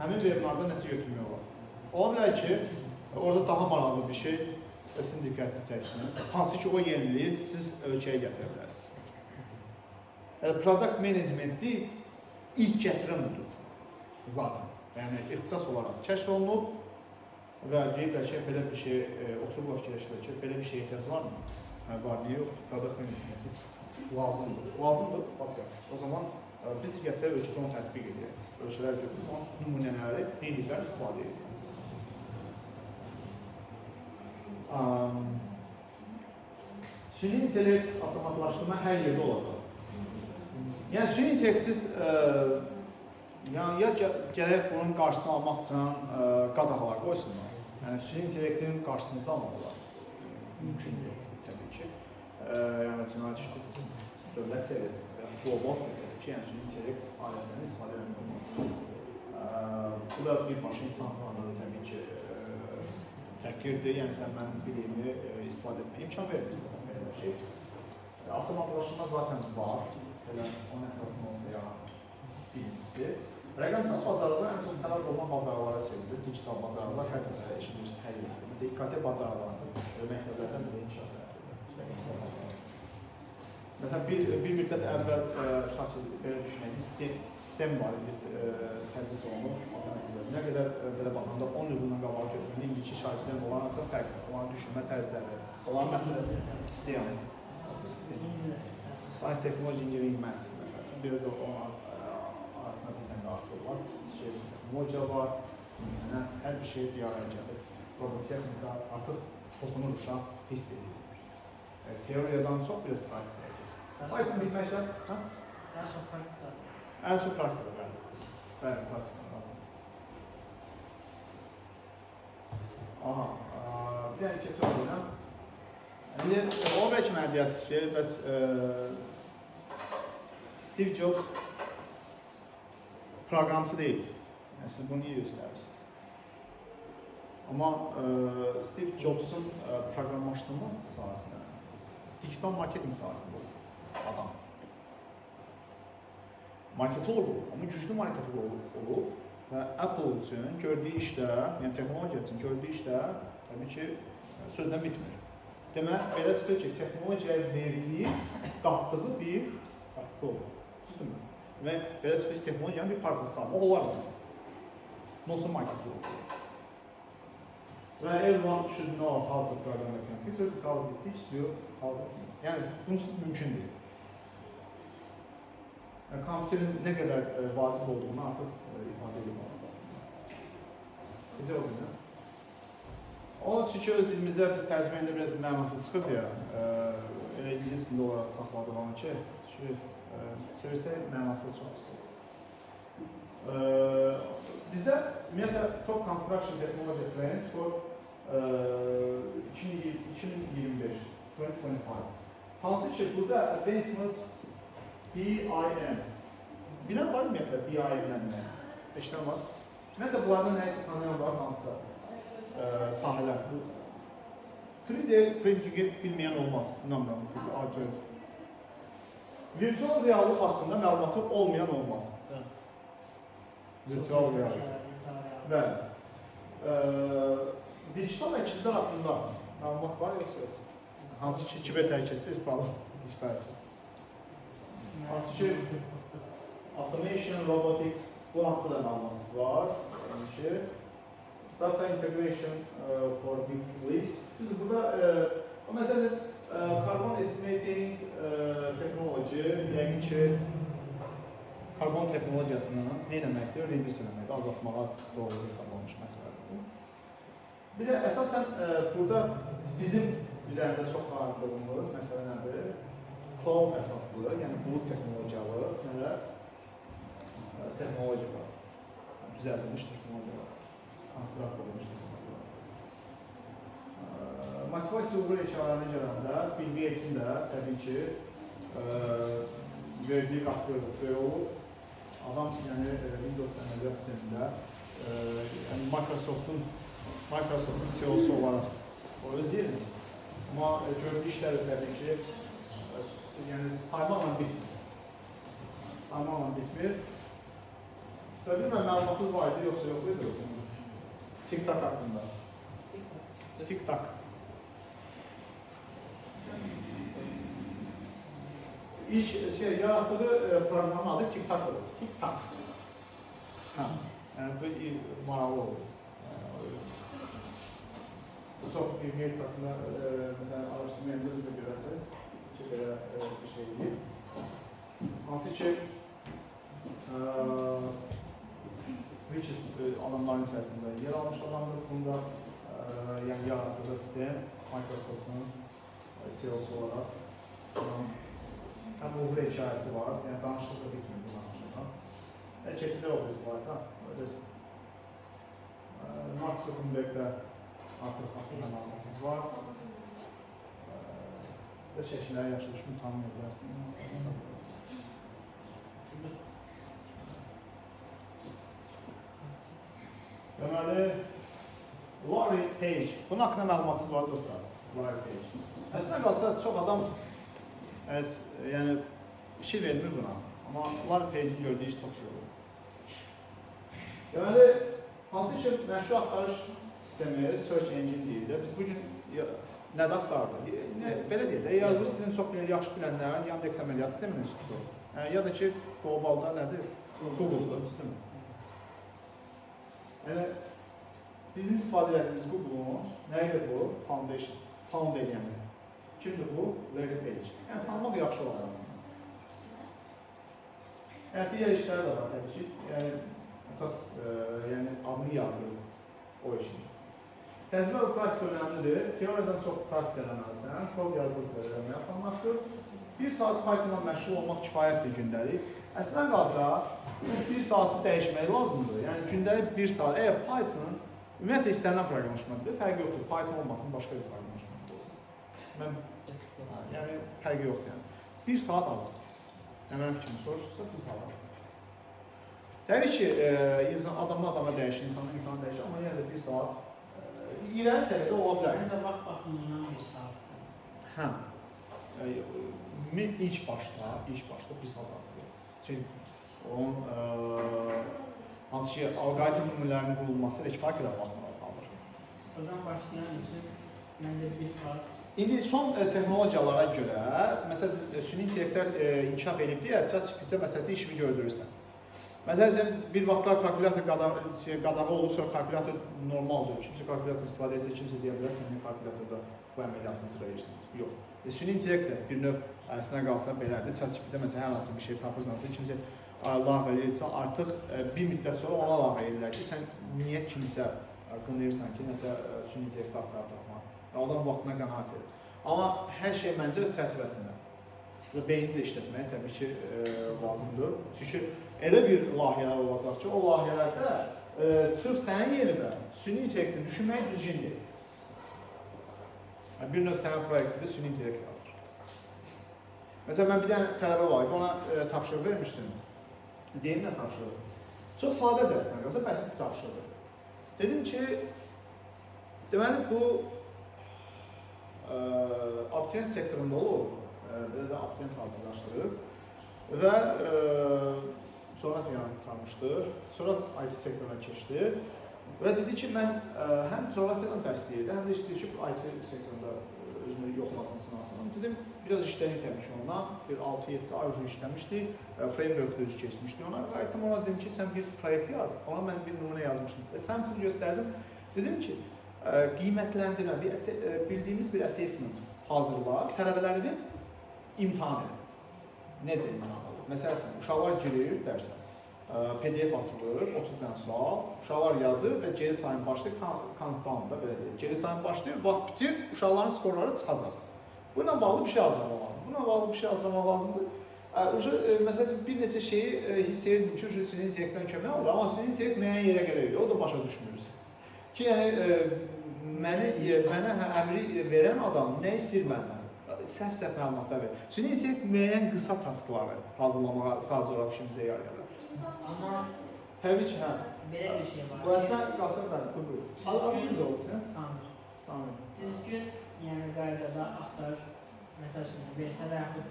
həmin webinarda nəsə götürmək olar. Ola bilər ki, orada daha maraqlı bir şey sizin diqqətinizi çəksin. Hansı ki, o yeniliyi siz ölkəyə gətirə bilərsiniz. Product managementi ilk gətirən budur. Zaten. Yəni, ixtisas olaraq kəşf olunub və deyirlər ki, belə bir şey, oturubla fikirləşirlər ki, belə bir şey ehtiyac varmı? Var, niyə yoxdur? Product managementi lazımdır. Lazımdır, bax ya. O zaman biz digərləri ölkədə onu tətbiq edirik. Ölkələr götürüb, onun nümunələri, neyliklər istifadə edirik. Süni intellekt avtomatlaşdırma hər yerdə olacaq. Yəni, süni intellektsiz ya gərək bunun qarşısını almaq üçün qadağalar qoysunlar. Yəni, süni intellektin qarşısını almaq olar. Mümkün deyil, təbii ki. Yəni, cinayət işi dövlət səviyyəsində, qlobal səviyyədə ki, yəni süni intellekt alətlərini istifadə edilmək olmaz. Bu da birbaşa insanlarla təbii ki, təhqirdir, yəni sən mənim biliyimi istifadə etməyə imkan vermirsən. Avtomatlaşma zaten var, onun əsasında olsa ya birincisi. Rəqəmsal bacarıqlar ən son tələb olunan bacarıqlara çevrilir, digital bacarıqlar hər dəfə işimiz hər yerdir. Məsələn, İKT bacarıqlardır, məktəblərdən belə inkişaf edir. Məsələn, bir müddət əvvəl belə düşünək, sistem var idi, tədris olunur, matematiklər. Nə qədər belə baxanda 10 il bundan qabağa götürəndə indiki şagirdlərin olan aslında fərqli, onların düşünmə tərzləri, onların məsələn istəyən. Science Technology Engineering Maths məsələn, biraz da onun arasında bir dənə artıq var. Texnologiya var, insana hər bir şey bir araya gəlir. Robotexnika artıq toxunur uşaq, hiss edilir. Teoriyadan çox biraz praktik edəcəksin. Python bilməklə, Ən çox praktika. ən çox praktika bəli. Bəli, praktika lazım. Aha, bir dənə keçək oyuna. İndi o bəlkə mənə deyəsiniz ki, bəs Steve Jobs proqramçı deyil. Yəni, siz bunu niyə göstərirsiniz? Amma Steve Jobs'un proqramlaşdırma sahəsində, digital marketing sahəsində adam. Marketolog olub, amma güclü marketolog olub və Apple üçün gördüyü işdə, yəni texnologiya üçün gördüyü işdə təbii ki, sözdən bitmir. demək, belə çıxır ki, texnologiyaya verdiyi, qatdığı bir qatqı olur. Düzdürmü? Və belə çıxır ki, texnologiyanın bir parçası sağlam. O olar mı? Nasıl market olur? Və everyone should know how to program a computer because it teaches you how to think. Yəni, bunsuz mümkün deyil. Yəni, kompüterin nə qədər vacib olduğunu artıq ifadə edib alır. Bizə o günə. Onun çünki öz dilimizdə biz tərcüməyində biraz mənası çıxıb ya, elə ingilis dilində olaraq saxladıq onu ki, çevirsək mənası çox pis. Bizdə ümumiyyətlə Top Construction Technology Trends for 2025. Hansı ki, burada Advancement BIM. Bilən var ümumiyyətlə BIM-dən nə? Eşdən var. Mən də bunlardan nəyəsə tanıyan var, hansısa sahələr. 3D printingi bilməyən olmaz. İnanmıram, artıq. Virtual reallıq haqqında məlumatı olmayan olmaz. Virtual reallıq. Bəli. Digital əkizlər haqqında məlumat var, yoxsa yox? Hansı ki, kiber təhlükəsizlik istifadə digital əkizlər. Hansı ki, automation, robotics, bu haqqında məlumatımız var. Data integration for big fleets. Düzdür, burada məsələn, carbon estimating technology, yəni ki, karbon texnologiyasını nə deməkdir? Reduce eləməkdir, azaltmağa doğru hesablanmış məsələdir. Bir də əsasən burada bizim üzərində çox maraqlılığımız məsələ nədir? Cloud əsaslı, yəni bulut texnologiyalı texnologiyalar, düzəldilmiş texnologiyalar, konstrukt olunmuş texnologiyalar. Motivasiya uğur hekayələrinə gələndə Bill Gates'in də təbii ki verdiyi qatqı böyük olub. Adam yəni Windows əməliyyat sistemində Microsoft'un CEO'su olaraq o öz yerini. Amma gördüyü işləri təbii ki yəni saymaqla bitmir. Saymaqla bitmir. Və bilməm, məlumatınız var idi, yoxsa yox idi? TikTok haqqında. TikTok. İlk yaratdığı proqramın adı TikTok'dır. TikTok. Yəni bu maraqlı olur. Çox Bill Gates haqqında məsələn araşdırmaya özü də görəsiniz ki, belə bir şey deyil. Hansı ki richest adamların içərisində yer almış adamdır. Bunda yəni yaratdığı sistem Microsoft'un CEO'su olaraq həm uğur hekayəsi var, yəni danışıqsa bitmir bunun haqqında. Keçidə o birisi var da, ödəsin. Mark Zuckerberg'də artıq haqqında məlumatımız var. Və şəkilləri yaxşı düşmür, tanımaya bilərsiniz. Deməli, Larry Page. Bunun haqqında məlumatınız var dostlar. Larry Page. Əslində qalsa çox adam yəni fikir vermir buna. Amma Larry Page'in gördüyü iş çox şey olur. Deməli, hansı ki məşhur axtarış sistemi, search engine deyildi. Biz bugün nədə axtardıq? Belə deyil, eğer bu sistemi çox yaxşı bilənlərin Yandex əməliyyat sisteminin üstüdür. Ya da ki, globalda nədir? Google'dur, üstüdür. Yəni, bizim istifadə edədiyimiz Google'un nəyidir bu? Foundation. Found edəni. Kimdir bu? Larry Page. Yəni, tanımaq yaxşı olar aslında. Yəni, digər işləri də var təbii ki. Yəni, əsas adını yazdır o işin. Təcrübə və praktik önemlidir. Teoriyadan çox praktik eləməlisən. Kod yazdıqca eləməyə asanlaşır. 1 saat Python'la məşğul olmaq kifayətdir gündəlik. Əslən qalsa, 1 saatı dəyişmək lazımdır. Yəni, gündəlik 1 saat. Əgər Python, ümumiyyətlə istənilən proqramlaşmadır. Fərqi yoxdur. Python olmasın, başqa bir proqramlaşmadır olsun. Yəni, fərqi yoxdur. Yəni. 1 saat azdır. Mənim fikrimi soruşursa, 1 saat azdır. Təbii ki, adamla adama dəyişir, insanla insana dəyişir, amma yenə də 1 saat ileri səviyyədə ola bilər. Məncə vaxt baxımından 1 saat. Hə. İlk başda 1 saat azdır. Çünki onun hansı ki, alqoritm nümunələrinin qurulması və kifayət qədər vaxtlar alır. Sıfırdan başlayan üçün Məncə 1 saat. İndi son texnologiyalara görə, məsələn, süni intellektlər inkişaf edib deyə, ChatGPT məsələsi işimi gördürürsən. Məsələn, bir vaxtlar kalkulyator qadağı olub, sonra kalkulyator normaldır. Kimsə kalkulyator istifadə etsə, kimsə deyə bilər, sən kalkulyatorda bu əməliyyatını icra edirsən. Yox. Süni intellekt də bir növ əslində qalsa belədir. ChatGPT məsələn, hər hansı bir şey tapırsansa, kimsə əlaqə edirsə, artıq bir müddət sonra ona əlaqə edirlər ki, sən niyə kimsə qınayırsan ki, nəsə süni intellekt axtarıb tapmaq. Adam vaxtına qənaət edir. Amma hər şey məncə öz çərçivəsində. Və beyni də işlətmək təbii ki, lazımdır. Çünki elə bir layihələr olacaq ki, o layihələrdə sırf sənin yerində süni intellekti düşünmək düzgündür. Bir növ sənin proyektində süni intellekt yazır. Məsələn, mən bir dənə tələbə var ki, ona tapşırıq vermişdim. Deyim nə tapşırıq? Çox sadə dərsdən qalsa, bəsit bir tapşırıq. Dedim ki, deməli bu abituriyent sektorunda olub, belə də abituriyent hazırlaşdırıb və coğrafiyanı tanımışdır, sonra IT sektoruna keçdi və dedi ki, mən həm coğrafiyadan dərs deyirdi, həm də istəyir ki, IT sektorunda özünü yoxlasın, sınasın. Dedim, biraz işlədik təbii ki ona, bir 6-7 ay uzun işləmişdi, framework özü keçmişdi ona. Qayıtdım ona, dedim ki, sən bir proyekt yaz, ona mən bir nümunə yazmışdım. Səmpl göstərdim, dedim ki, qiymətləndirmə, bildiyimiz bir assessment hazırla, tələbələrini imtahan edin. Necə imtahan olur? Məsəl üçün, uşaqlar girir dərsə, PDF açılır, 30 dənə sual, uşaqlar yazır və geri sayım başlayır, countdown-da belə deyil. Geri sayım başlayır, vaxt bitir, uşaqların skorları çıxacaq. Bununla bağlı bir şey hazırlamaq lazımdır. Bununla bağlı bir şey hazırlamaq lazımdır. Məsəl üçün, bir neçə şeyi hiss edirdim ki, süni intellektdən kömək olur, amma süni intellekt müəyyən yerə gəlir, o da başa düşmürüz. Ki, yəni, mənə əmri verən adam nə istəyir məndən? Səhv-səhv məlumatlar verir. Süni intellekt müəyyən qısa taskları hazırlamağa sadəcə olaraq işimizə yarayır. Amma Təbii ki, hə. belə bir şey var. Bu əslən qalsın bəli, buyur. Azınız olsun. Samir. Düzgün, yəni qaydada axtar, məsəl üçün versə və yaxud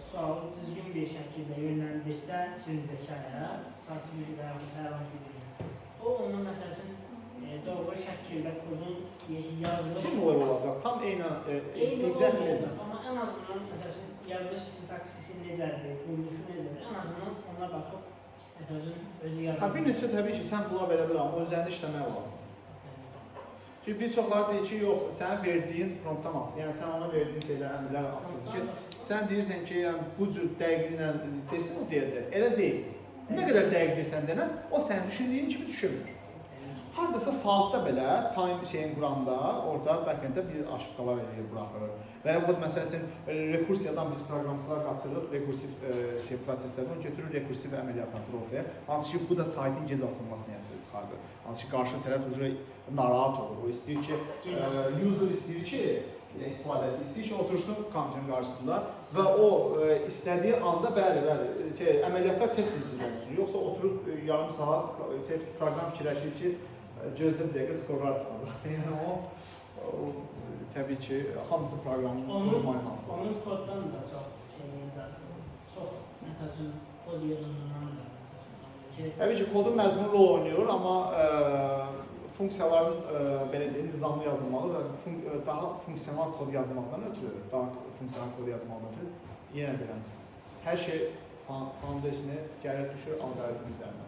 sualı düzgün bir şəkildə yönləndirsə süni zəkaya, saçı və yaxud hər hansı bir o onun məsəl üçün doğru şəkildə kodun yazılıb Similar olacaq, tam eynən olmayacaq, amma ən azından məsəl üçün yazılış sintaksisi necədir, quruluşu necədir, ən azından ona baxıb məsəl üçün özü yazılır. Bir neçə təbii ki, sən bula verə bilər, amma üzərində işləmək lazım. Çünki bir çoxları deyir ki, yox, sənin verdiyin promptdan alsın, yəni sən ona verdiyin şeylər, əmrlər alsın ki, sən deyirsən ki, bu cür dəqiqliklə desin, o deyəcək, elə deyil. Nə qədər dəqiq deyirsən denən, o sənin düşündüyün kimi düşünmür. Haradasa saatda belə time şeyin quranda, orada backenddə bir aşıqalar buraxır. Və yaxud məsəl üçün rekursiyadan biz proqramçılar qaçırıq, rekursiv proseslərdən götürür, rekursiv əməliyyat atır ortaya. Hansı ki, bu da saytın gec açılmasını çıxardır. Hansı ki, qarşı tərəf narahat olur. O istəyir ki, user istəyir ki, istifadəsi istəyir ki, otursun kompüterin qarşısında və o istədiyi anda bəli, əməliyyatlar tez-tez olsun. Yoxsa oturub yarım saat proqram fikirləşir ki, gözlə bir dəqiqə skorlar çıxacaq. Yəni o təbii ki, hamısı proqramın normal hansı. Onun koddan da çox məsəl üçün kod yazımından da təbii ki, kodun məzmunu rol oynayır, amma funksiyaların belə deyil, nizamlı yazılmalı və daha funksional kod yazmaqdan ötürü, yenə deyirəm, hər şey foundation'ı gərək düşür alqoritm üzərinə.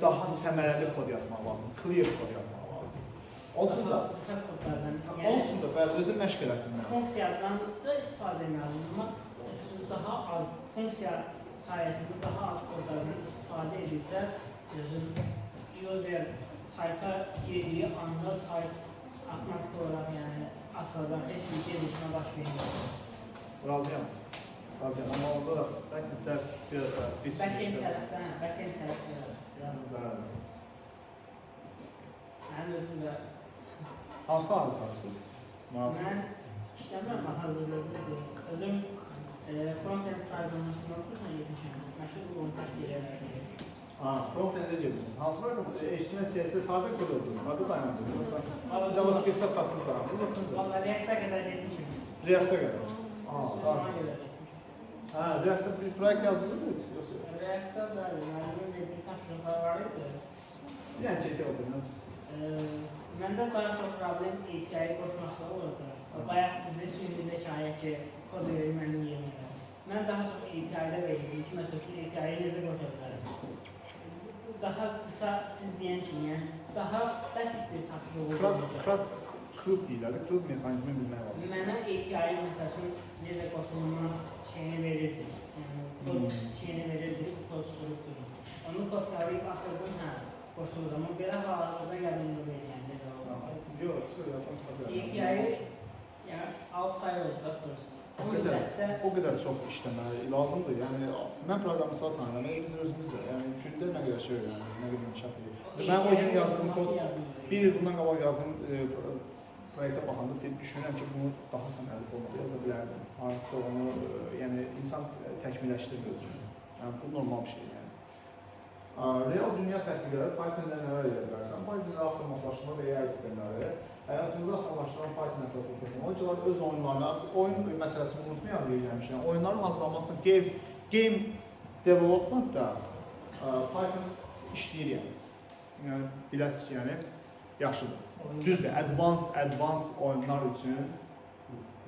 Daha səmərəli kod yazmaq lazım, clear kod yazmaq lazım. Onun üçün də bəli, özü məşq elətdirmək lazım. Funksiyadan da istifadə etməliyim, amma daha az, funksiya sayəsində daha az kodlardan istifadə edilsə, user sayta girdiyi anda sayt avtomatik olaraq açılacaq, heç bir gelişmə baş vermir. Razıyam. Amma orada da backendlər biraz da bir sürü Backend tərəfdən Mənim özüm də hansı adı çalışırsınız? mən işləmirəm, hazırlığımdır. Özüm front-end proqramlaşdırma kursan 70 məşğul montaj deyirəm. Front-end'e girmişsiniz. Hansı proqram? HTML, CSS, sadə kod oldunuz. Adı dayandınız. JavaScript'ə çatdınız dayandınız. Valla React-a qədər getmişim. React-a qədər. Sonra qədər getmişim. React-a bir proyekt yazdınız? React-a bəli, müəllimin verdiyi tapşırıqlar var idi. Yəni keçək o birini. Məndə bayaq çox problem API qoşmaqda olurdu. Bayaq bizə süni zəkaya ki, kod verir mənim yerimə. Mən daha çox API-də verirdim ki, məsəl üçün API-yi necə qoşa bilərəm. Daha qısa siz deyən kimi, yəni daha bəsit bir tapşırıq olacaq. Klub deyirlər, klub mexanizmini bilmək lazım. Mənə API məsəl üçün necə qoşulma şeyini verirdi. Yəni kod şeyini verirdi, kod strukturu. Onu kodları atırdım, hə, qoşulur. Amma belə hallarda gəlin verirəm. Yox, yapın sadəcə. API-yi yəni alt fayl olacaq doğrusu. O qədər çox işləmək lazımdır. Yəni mən proqramçılar tanıyıram, biz özümüz də, yəni gündə nə qədər şey öyrəndik, nə qədər inkişaf edirik. Mən o gün yazdığım kod, bir il bundan qabaq yazdığım proyektə baxanda düşünürəm ki, bunu daha sən əlif olmalı yaza bilərdim. Hansısa onu, yəni insan təkmilləşdirir özünü. Yəni bu normal bir şey. Real dünya tətbiqləri Python-da nələr edə bilərsən? Python-da avtomatlaşma və AI sistemləri, həyatınızı asanlaşdıran Python əsaslı texnologiyalar öz oyunlarına, oyun məsələsini unutmayaq deyilmişəm. Oyunların hazırlanması üçün game development-da Python işləyir yəni. Yəni biləsiz ki, yəni yaxşıdır. Düzdür, advanced oyunlar üçün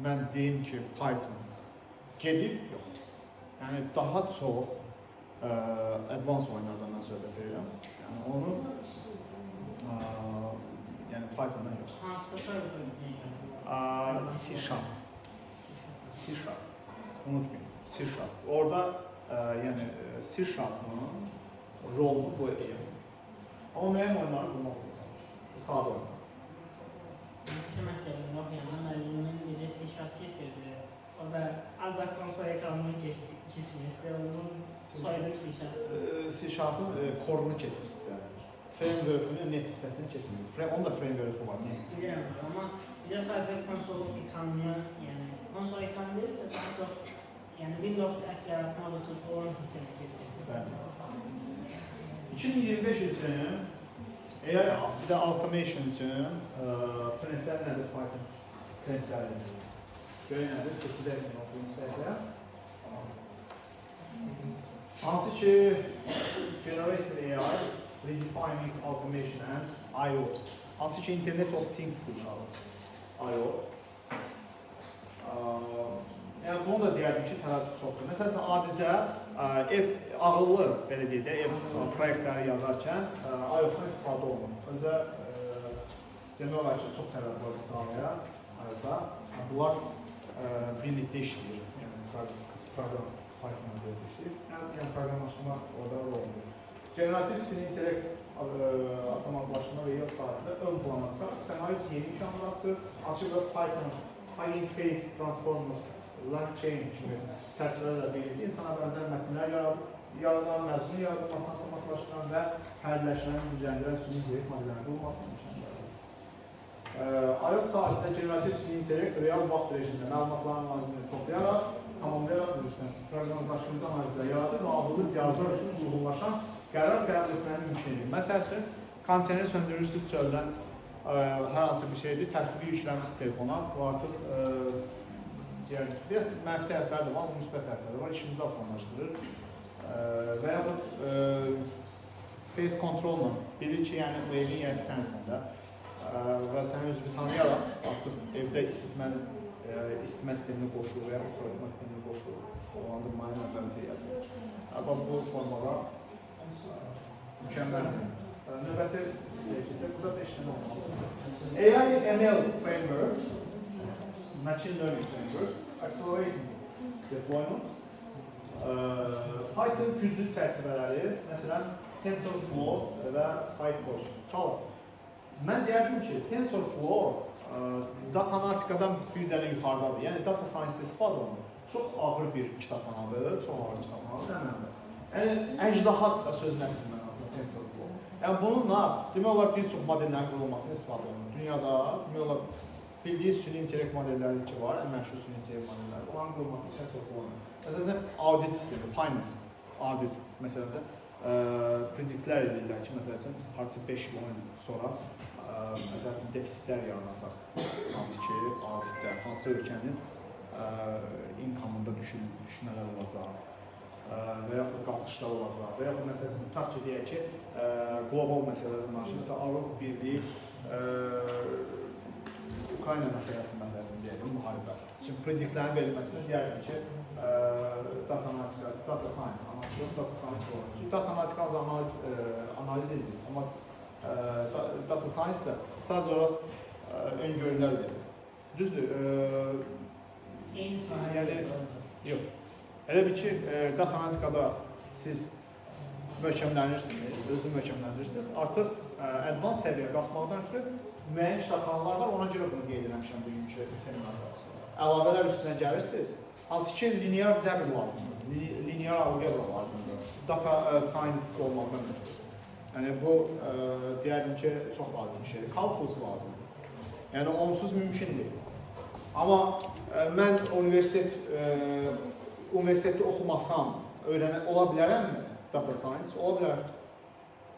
mən deyim ki, Python gedir, yox. Yəni daha çox advanced oyunlardan mən söhbət edirəm. Yəni onu yəni Python'dan yox. Hansı server'ın C#. Unutmayın. C#. Orada yəni C#'ın rolunu bu edir. Amma müəyyən oyunları bulmaq olur. Sadə oyunlar. Məktəbində oxuyanda müəllimin necə C# keçirdi. O da ancaq konsol ekranını keçdi. 2 semestr onun soyadım C#. C#'ın korunu keçir sizə. Framework-ünün net hissəsini keçmir. Onun da framework-ü var. Bilirəm, amma bizə sadəcə konsol ekranını, yəni konsol ekranı deyil də daha çox yəni Windows əks yaratmaq üçün olan hissəni keçir. 2025 üçün eğer bir də automation üçün trendlər nədir Python trendləri? Görün nədir? Keçidək oxuyun səhvə. Hansı ki Generative AI, Redefining Automation and I/O. Hansı ki Internet of Things'dir I/O. Yəni bunu da deyərdim ki, tərəddüd çoxdur. Məsələn, adicə ağıllı, belə deyək də, proyektləri yazarkən I/O-dan istifadə olunur. Özə demək olar ki, çox tərəddüd var bu sahəyə I/O-da. Bunlar birlikdə işləyir. Yəni proqram Python-da birlikdə işləyir. Yəni proqramlaşma orada rol oynayır. Generativ süni intellekt avtomatlaşma və YOT sahəsində ön plana çıxar. Sənayüz yeni imkanlar açır. Açıq və Python, High Interface Transformers, LangChain kimi çərçivələrlə birlikdə insana bənzər mətnlər yaradan, məzmun yaradılmasını avtomatlaşdıran və fərdləşdirən, gücləndirən süni intellekt modellərinin qurulmasını imkanlar. IoT sahəsində generativ süni intellekt real vaxt rejimində məlumatların analizini toplayaraq, tamamlayaraq proqramlaşdırıcı analizlər yaradır və ağıllı cihazlar üçün uyğunlaşan qərar qəbul etməni mümkün edir. Məsəl üçün, kondisioneri söndürürsünüz çöldən hər hansı bir şeydir, tətbiqi yükləmişsiniz telefona, bu artıq biraz mənfi tərəflər də var, müsbət tərəflər də var, işimizi asanlaşdırır və yaxud face control-la bilir ki, yəni o evin yəni sənsən də və səni özünü tanıyaraq artıq evdə isitmə sistemini qoşulur və yaxud soyutma sistemini qoşulur, olandırmayı nəzarət edir. Amma bu formada mükəmməldir. Növbəti keçək, burada da işləmə olmalıdır. AI/ML frameworks, machine learning frameworks, accelerating deployment, Python güclü çərçivələri, məsələn, TensorFlow və PyTorch. Çalın. Mən deyərdim ki, TensorFlow data analitikadan bir dənə yuxarıdadır. Yəni, data science-də istifadə olunur. Çox ağır bir kitabxanadır, çox ağır kitabxanadır, əməldir. Yəni, əcdahat da söz nəfsindən aslında TensorFlow. Yəni, bununla demək olar bir çox modellərin qurulmasını istifadə olunur. Dünyada demək olar bildiğiniz süni intellekt modelləri ki var, ən məşhur süni intellekt modelləri, onların qurulması TensorFlow. Məsələn, audit sistemi, finance, audit məsələdə prediktlər edirlər ki, məsələn, hardasa 5 il sonra məsələn, defisitlər yaranacaq, hansı ki, auditdə, hansı ölkənin income-ında düşmələr olacaq və yaxud qalxışlar olacaq və yaxud məsələn, tutaq ki, deyək ki, qlobal məsələlərdən danışır. Məsələn, Avropa Birliyi Ukrayna məsələsini deyəlim, müharibə. Çünki prediktlərin verilməsində deyərdim ki, data analitika, data science, data science olur. Çünki data analitika analiz edilir, amma data science isə sadəcə olaraq öngörülər verir. Düzdür, yox. Elə bir ki, data analitikada siz möhkəmlənirsiniz, özünü möhkəmləndirirsiniz, artıq advanced səviyyəyə qalxmaqdan ötürü müəyyən ştakanlar var, ona görə bunu qeyd eləmişəm bugünkü seminarda. Əlavələr üstünə gəlirsiniz, hansı ki, linear cəbr lazımdır, linear algebra lazımdır, data scientist olmaqdan ötürü. Yəni, bu, deyərdim ki, çox lazım bir şeydir, kalkulusu lazımdır. Yəni, onsuz mümkün deyil. Amma mən universitetdə oxumasam, ola bilərəmmi data science? Ola bilər.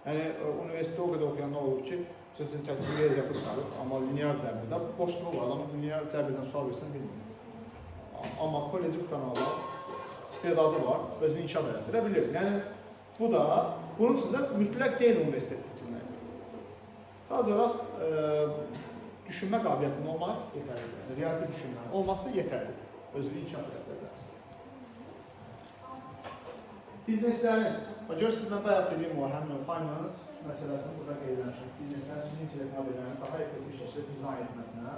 Yəni, universitetdə o qədər oxuyanlar olur ki, sizin təkcə riyaziyyatı tutarıq, amma linear cəbrdə boşluğu var, amma linear cəbrdən sual versən bilmiyor. Amma kolleci qutanlarla istedadı var, özünü inkişaf edə bilir. Yəni, bu da, bunun üçün də mütləq deyil universitet bitirmək. Sadəcə olaraq düşünmə qabiliyyətinin olmaq yetərlidir. Riyazi düşünmənin olması yetərlidir. Özünü inkişaf edə bilərsin. Bizneslərin, görürsünüz, mən bayaq dediyim o, həmin finance məsələsini burada qeyd eləmişəm. Bizneslərin süni intellekt modellərinin daha effektiv şəkildə dizayn etməsinə,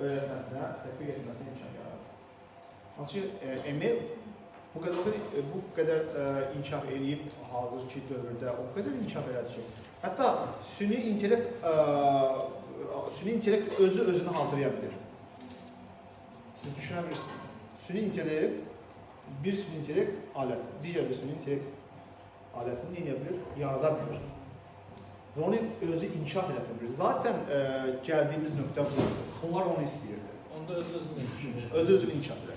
öyrətməsinə, tətbiq etməsinə imkan yaradır. Hansı ki, ML bu qədər inkişaf edib hazırki dövrdə o qədər inkişaf elədi ki, hətta süni intellekt özünü hazırlaya bilir. Siz düşünə bilirsiniz. Süni intellekt, bir süni intellekt alət, digər bir süni intellekt alətini nə edə bilir? Yarada bilir. Və onu özü inkişaf edə bilir. Zaten gəldiyimiz nöqtə budur. Onlar onu istəyirdi. Onda öz-özünü inkişaf edir.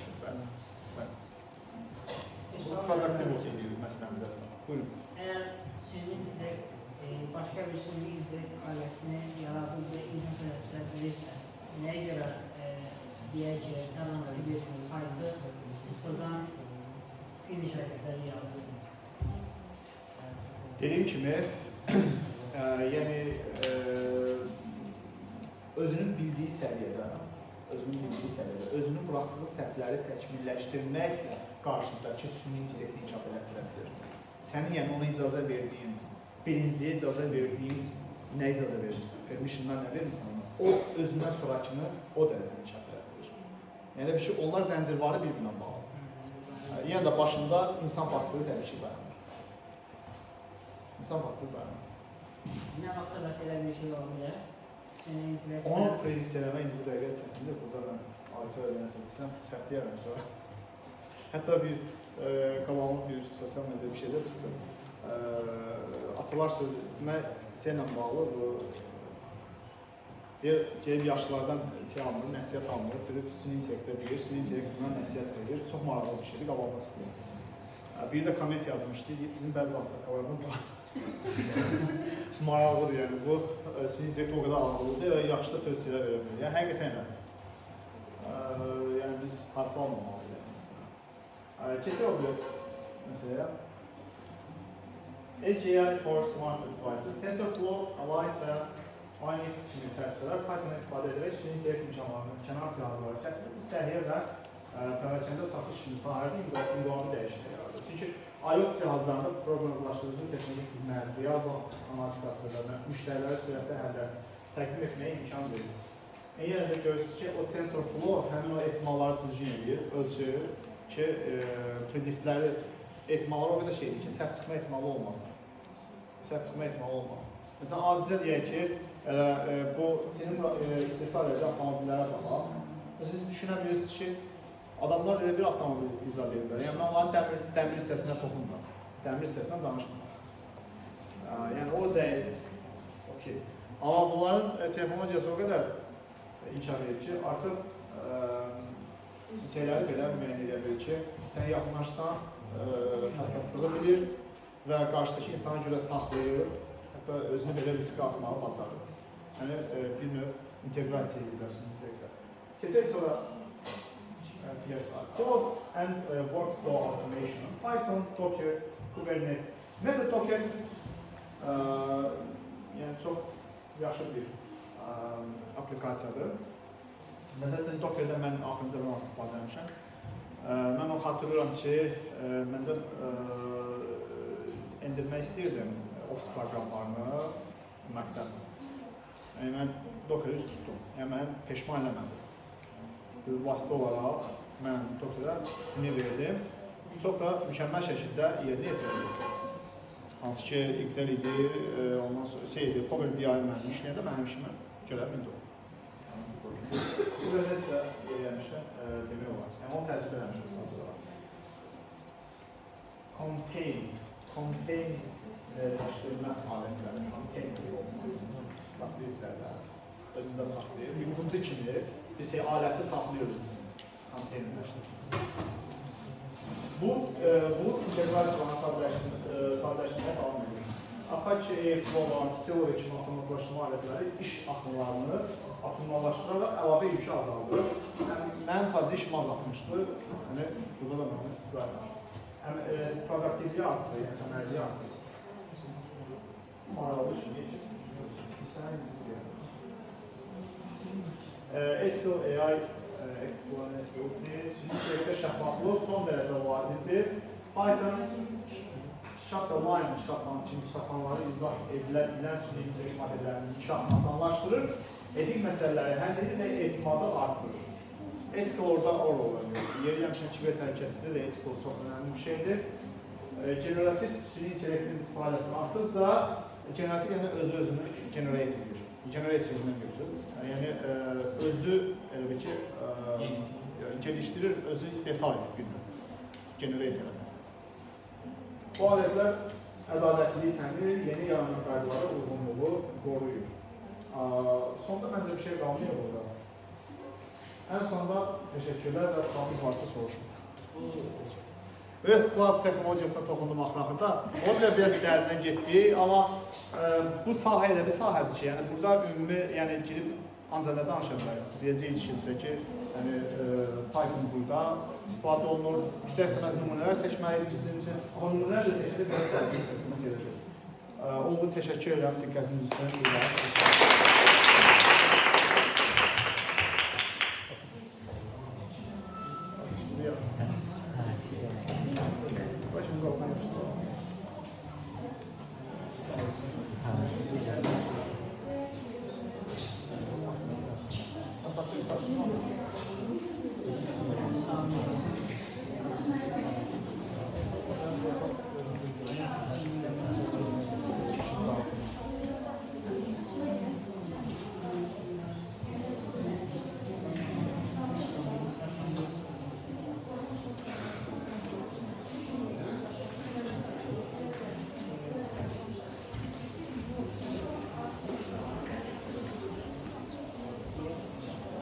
Bu produktivite deyil məsələmdə. Buyurun. Əgər süni intellekt başqa bir süni intellekt alətini yaradıcı insan bilirsə, nəyə görə deyək ki, hər hansı bir saytı sıfırdan finish hərəkətləri yazılır? Dediyim kimi, yəni özünün bildiyi səviyyədə, özünün buraxdığı səhvləri təkmilləşdirməklə qarşıdakı süni intellekti inkişaf elətdirə bilir. Sənin yəni ona icazə verdiyin, birinciyə icazə verdiyin, nə icazə verirsən? Permission'dan nə vermirsən ona? O özündən sonrakını o dərəcədə inkişaf elətdirir. Yəni bir şey, onlar zəncirvarı bir-birinə bağlı. Yəni də başında insan faktoru təbii ki, dayanır. İnsan faktoru dayanır. Nə vaxtsa bəs elə bir şey olabilir? Onu predikt eləmə indi bu dəqiqə çətindir. Burada mən ayrıca öyrənəsə desəm, səhv deyərəm sonra. Hətta bir qavalıq bir sosial medyada bir şeydə çıxdı. Atalar sözü, mən şeylə bağlı, gelib yaşlılardan şey almır, nəsiyyət almır, durub süni intellektdə deyir, süni intellekt bundan nəsiyyət verir. Çox maraqlı bir şeydir, qavalına çıxdı. Bir də komment yazmışdı, bizim bəzi ağsaqqalardan maraqlıdır, yəni bu süni intellekt o qədər ağırlıdır və yaxşı da tövsiyələr verə bilir. Yəni həqiqətən elə. Yəni biz harfa almamalıyıq. Keçək o bir məsələyə. AGI for smart devices, TensorFlow, Alight və Aynix kimi çərçivələr Python-a istifadə edərək süni intellekt imkanlarını kənar cihazlara gətirir. Bu səhiyyə və pərakəndə satış kimi sahədə inqilabı dəyişiklik yaradır. Çünki IoT cihazlarında proqramlaşdırıcı texnik xidmət, real analitikası və müştəriləri sürətli həllə təqdim etməyə imkan verir. Yəni də görürsünüz ki, o TensorFlow həmin o ehtimalları düzgün edir, ölçür ki, prediktləri ehtimalları o qədər şeydir ki, səhv çıxma ehtimalı olmasın. Məsələn, adicə deyək ki, bu sizin istehsal edici avtomobillərə baxaq. Siz düşünə bilirsiniz ki, adamlar elə bir avtomobil izah edirlər. Yəni, mən onların dəmir hissəsinə toxunmuram. Dəmir hissəsindən danışmıram. Yəni, o zəifdir. Okay. Amma bunların texnologiyası o qədər inkişaf edir ki, artıq şeyləri belə müəyyən edə bilir ki, sən yaxınlaşsan, həssaslığı bilir və qarşıdakı insana görə saxlayır, hətta özünü belə riskə atmağı bacarır. Yəni, bir növ inteqrasiya edilərsiniz. Keçək sonra code and workflow automation. Python, Docker, Kubernetes. Method Docker yəni çox yaxşı bir aplikasiyadır. Məsələn, Docker'da mən axırıncı zaman istifadə etmişəm. Mən onu xatırlıyorum ki, məndə endirmək istəyirdim Office proqramlarını Mac-dən. Yəni, mən Docker'ı üst tutdum. Yəni, mən peşman eləmədim. Vasitə olaraq mən Docker'a üstünü verdim. Çox da mükəmməl şəkildə yerinə yetirdik. Hansı ki, Excel idi, ondan sonra Power BI mənim işləyəndə mənim işimə görə bildim. Bu da necə yerləmişəm demək olar. Yəni, onu təcrübə eləmişəm sadəcə. Contain daşdırma alətləri, contain saxlayır içərdə, özündə saxlayır. Mümkündür kimi biz aləti saxlayırız konteynerləşdirmə. Bu inteqrasiyanın sadələşdirməyə davam edir. Apache Airflow, Celery kimi avtomatlaşdırma alətləri iş axınlarını optimallaşdıraraq əlavə yükü azaldır. Mənim sadəcə işimi azaltmışdır. Yəni, burada da mənim izah etmişdir. Həm produktivliyi artırır, yəni səmərliyi artırır. Maraqlı şey. Ethical AI Explainability, süni şəffaflıq son dərəcə vacibdir. Python şablonları izah edilən süni intellekt modellərinin inkişafını asanlaşdırır, etik məsələləri həll edir və etimadı artırır. Ethical orada rol oynuyor. Yeri gəlmişən kiber təhlükəsizliyi də ethical çox önəmli bir şeydir. Generativ süni intellektin istifadəsini artdıqca, generativ yəni özü-özünü generate edir. Generate sözündən götürür. Yəni, özü gelişdirir, özü istehsal edir bilmir. Generate edir. Bu alətlər ədalətliliyi təmin edir, yeni yaranan qaydalara uyğunluğu qoruyur. Sonda məncə bir şey qalmıyor burada. Ən sonunda təşəkkürlər və sualınız varsa soruşun. Biraz cloud texnologiyasına toxundum axırda. O bile biraz dərindən getdi, amma bu sahə elə bir sahədir ki, yəni burada ümumi, yəni girib ancaq nə danışa bilərik? Deyəcəyik ki, sizə ki, yəni Python burada istifadə olunur, istər-istəməz nümunələr seçməliyik sizin üçün, amma nümunələr də seçilir, biraz dərin hissəsində gedəcək. Oldu, təşəkkür edirəm diqqətiniz üçün.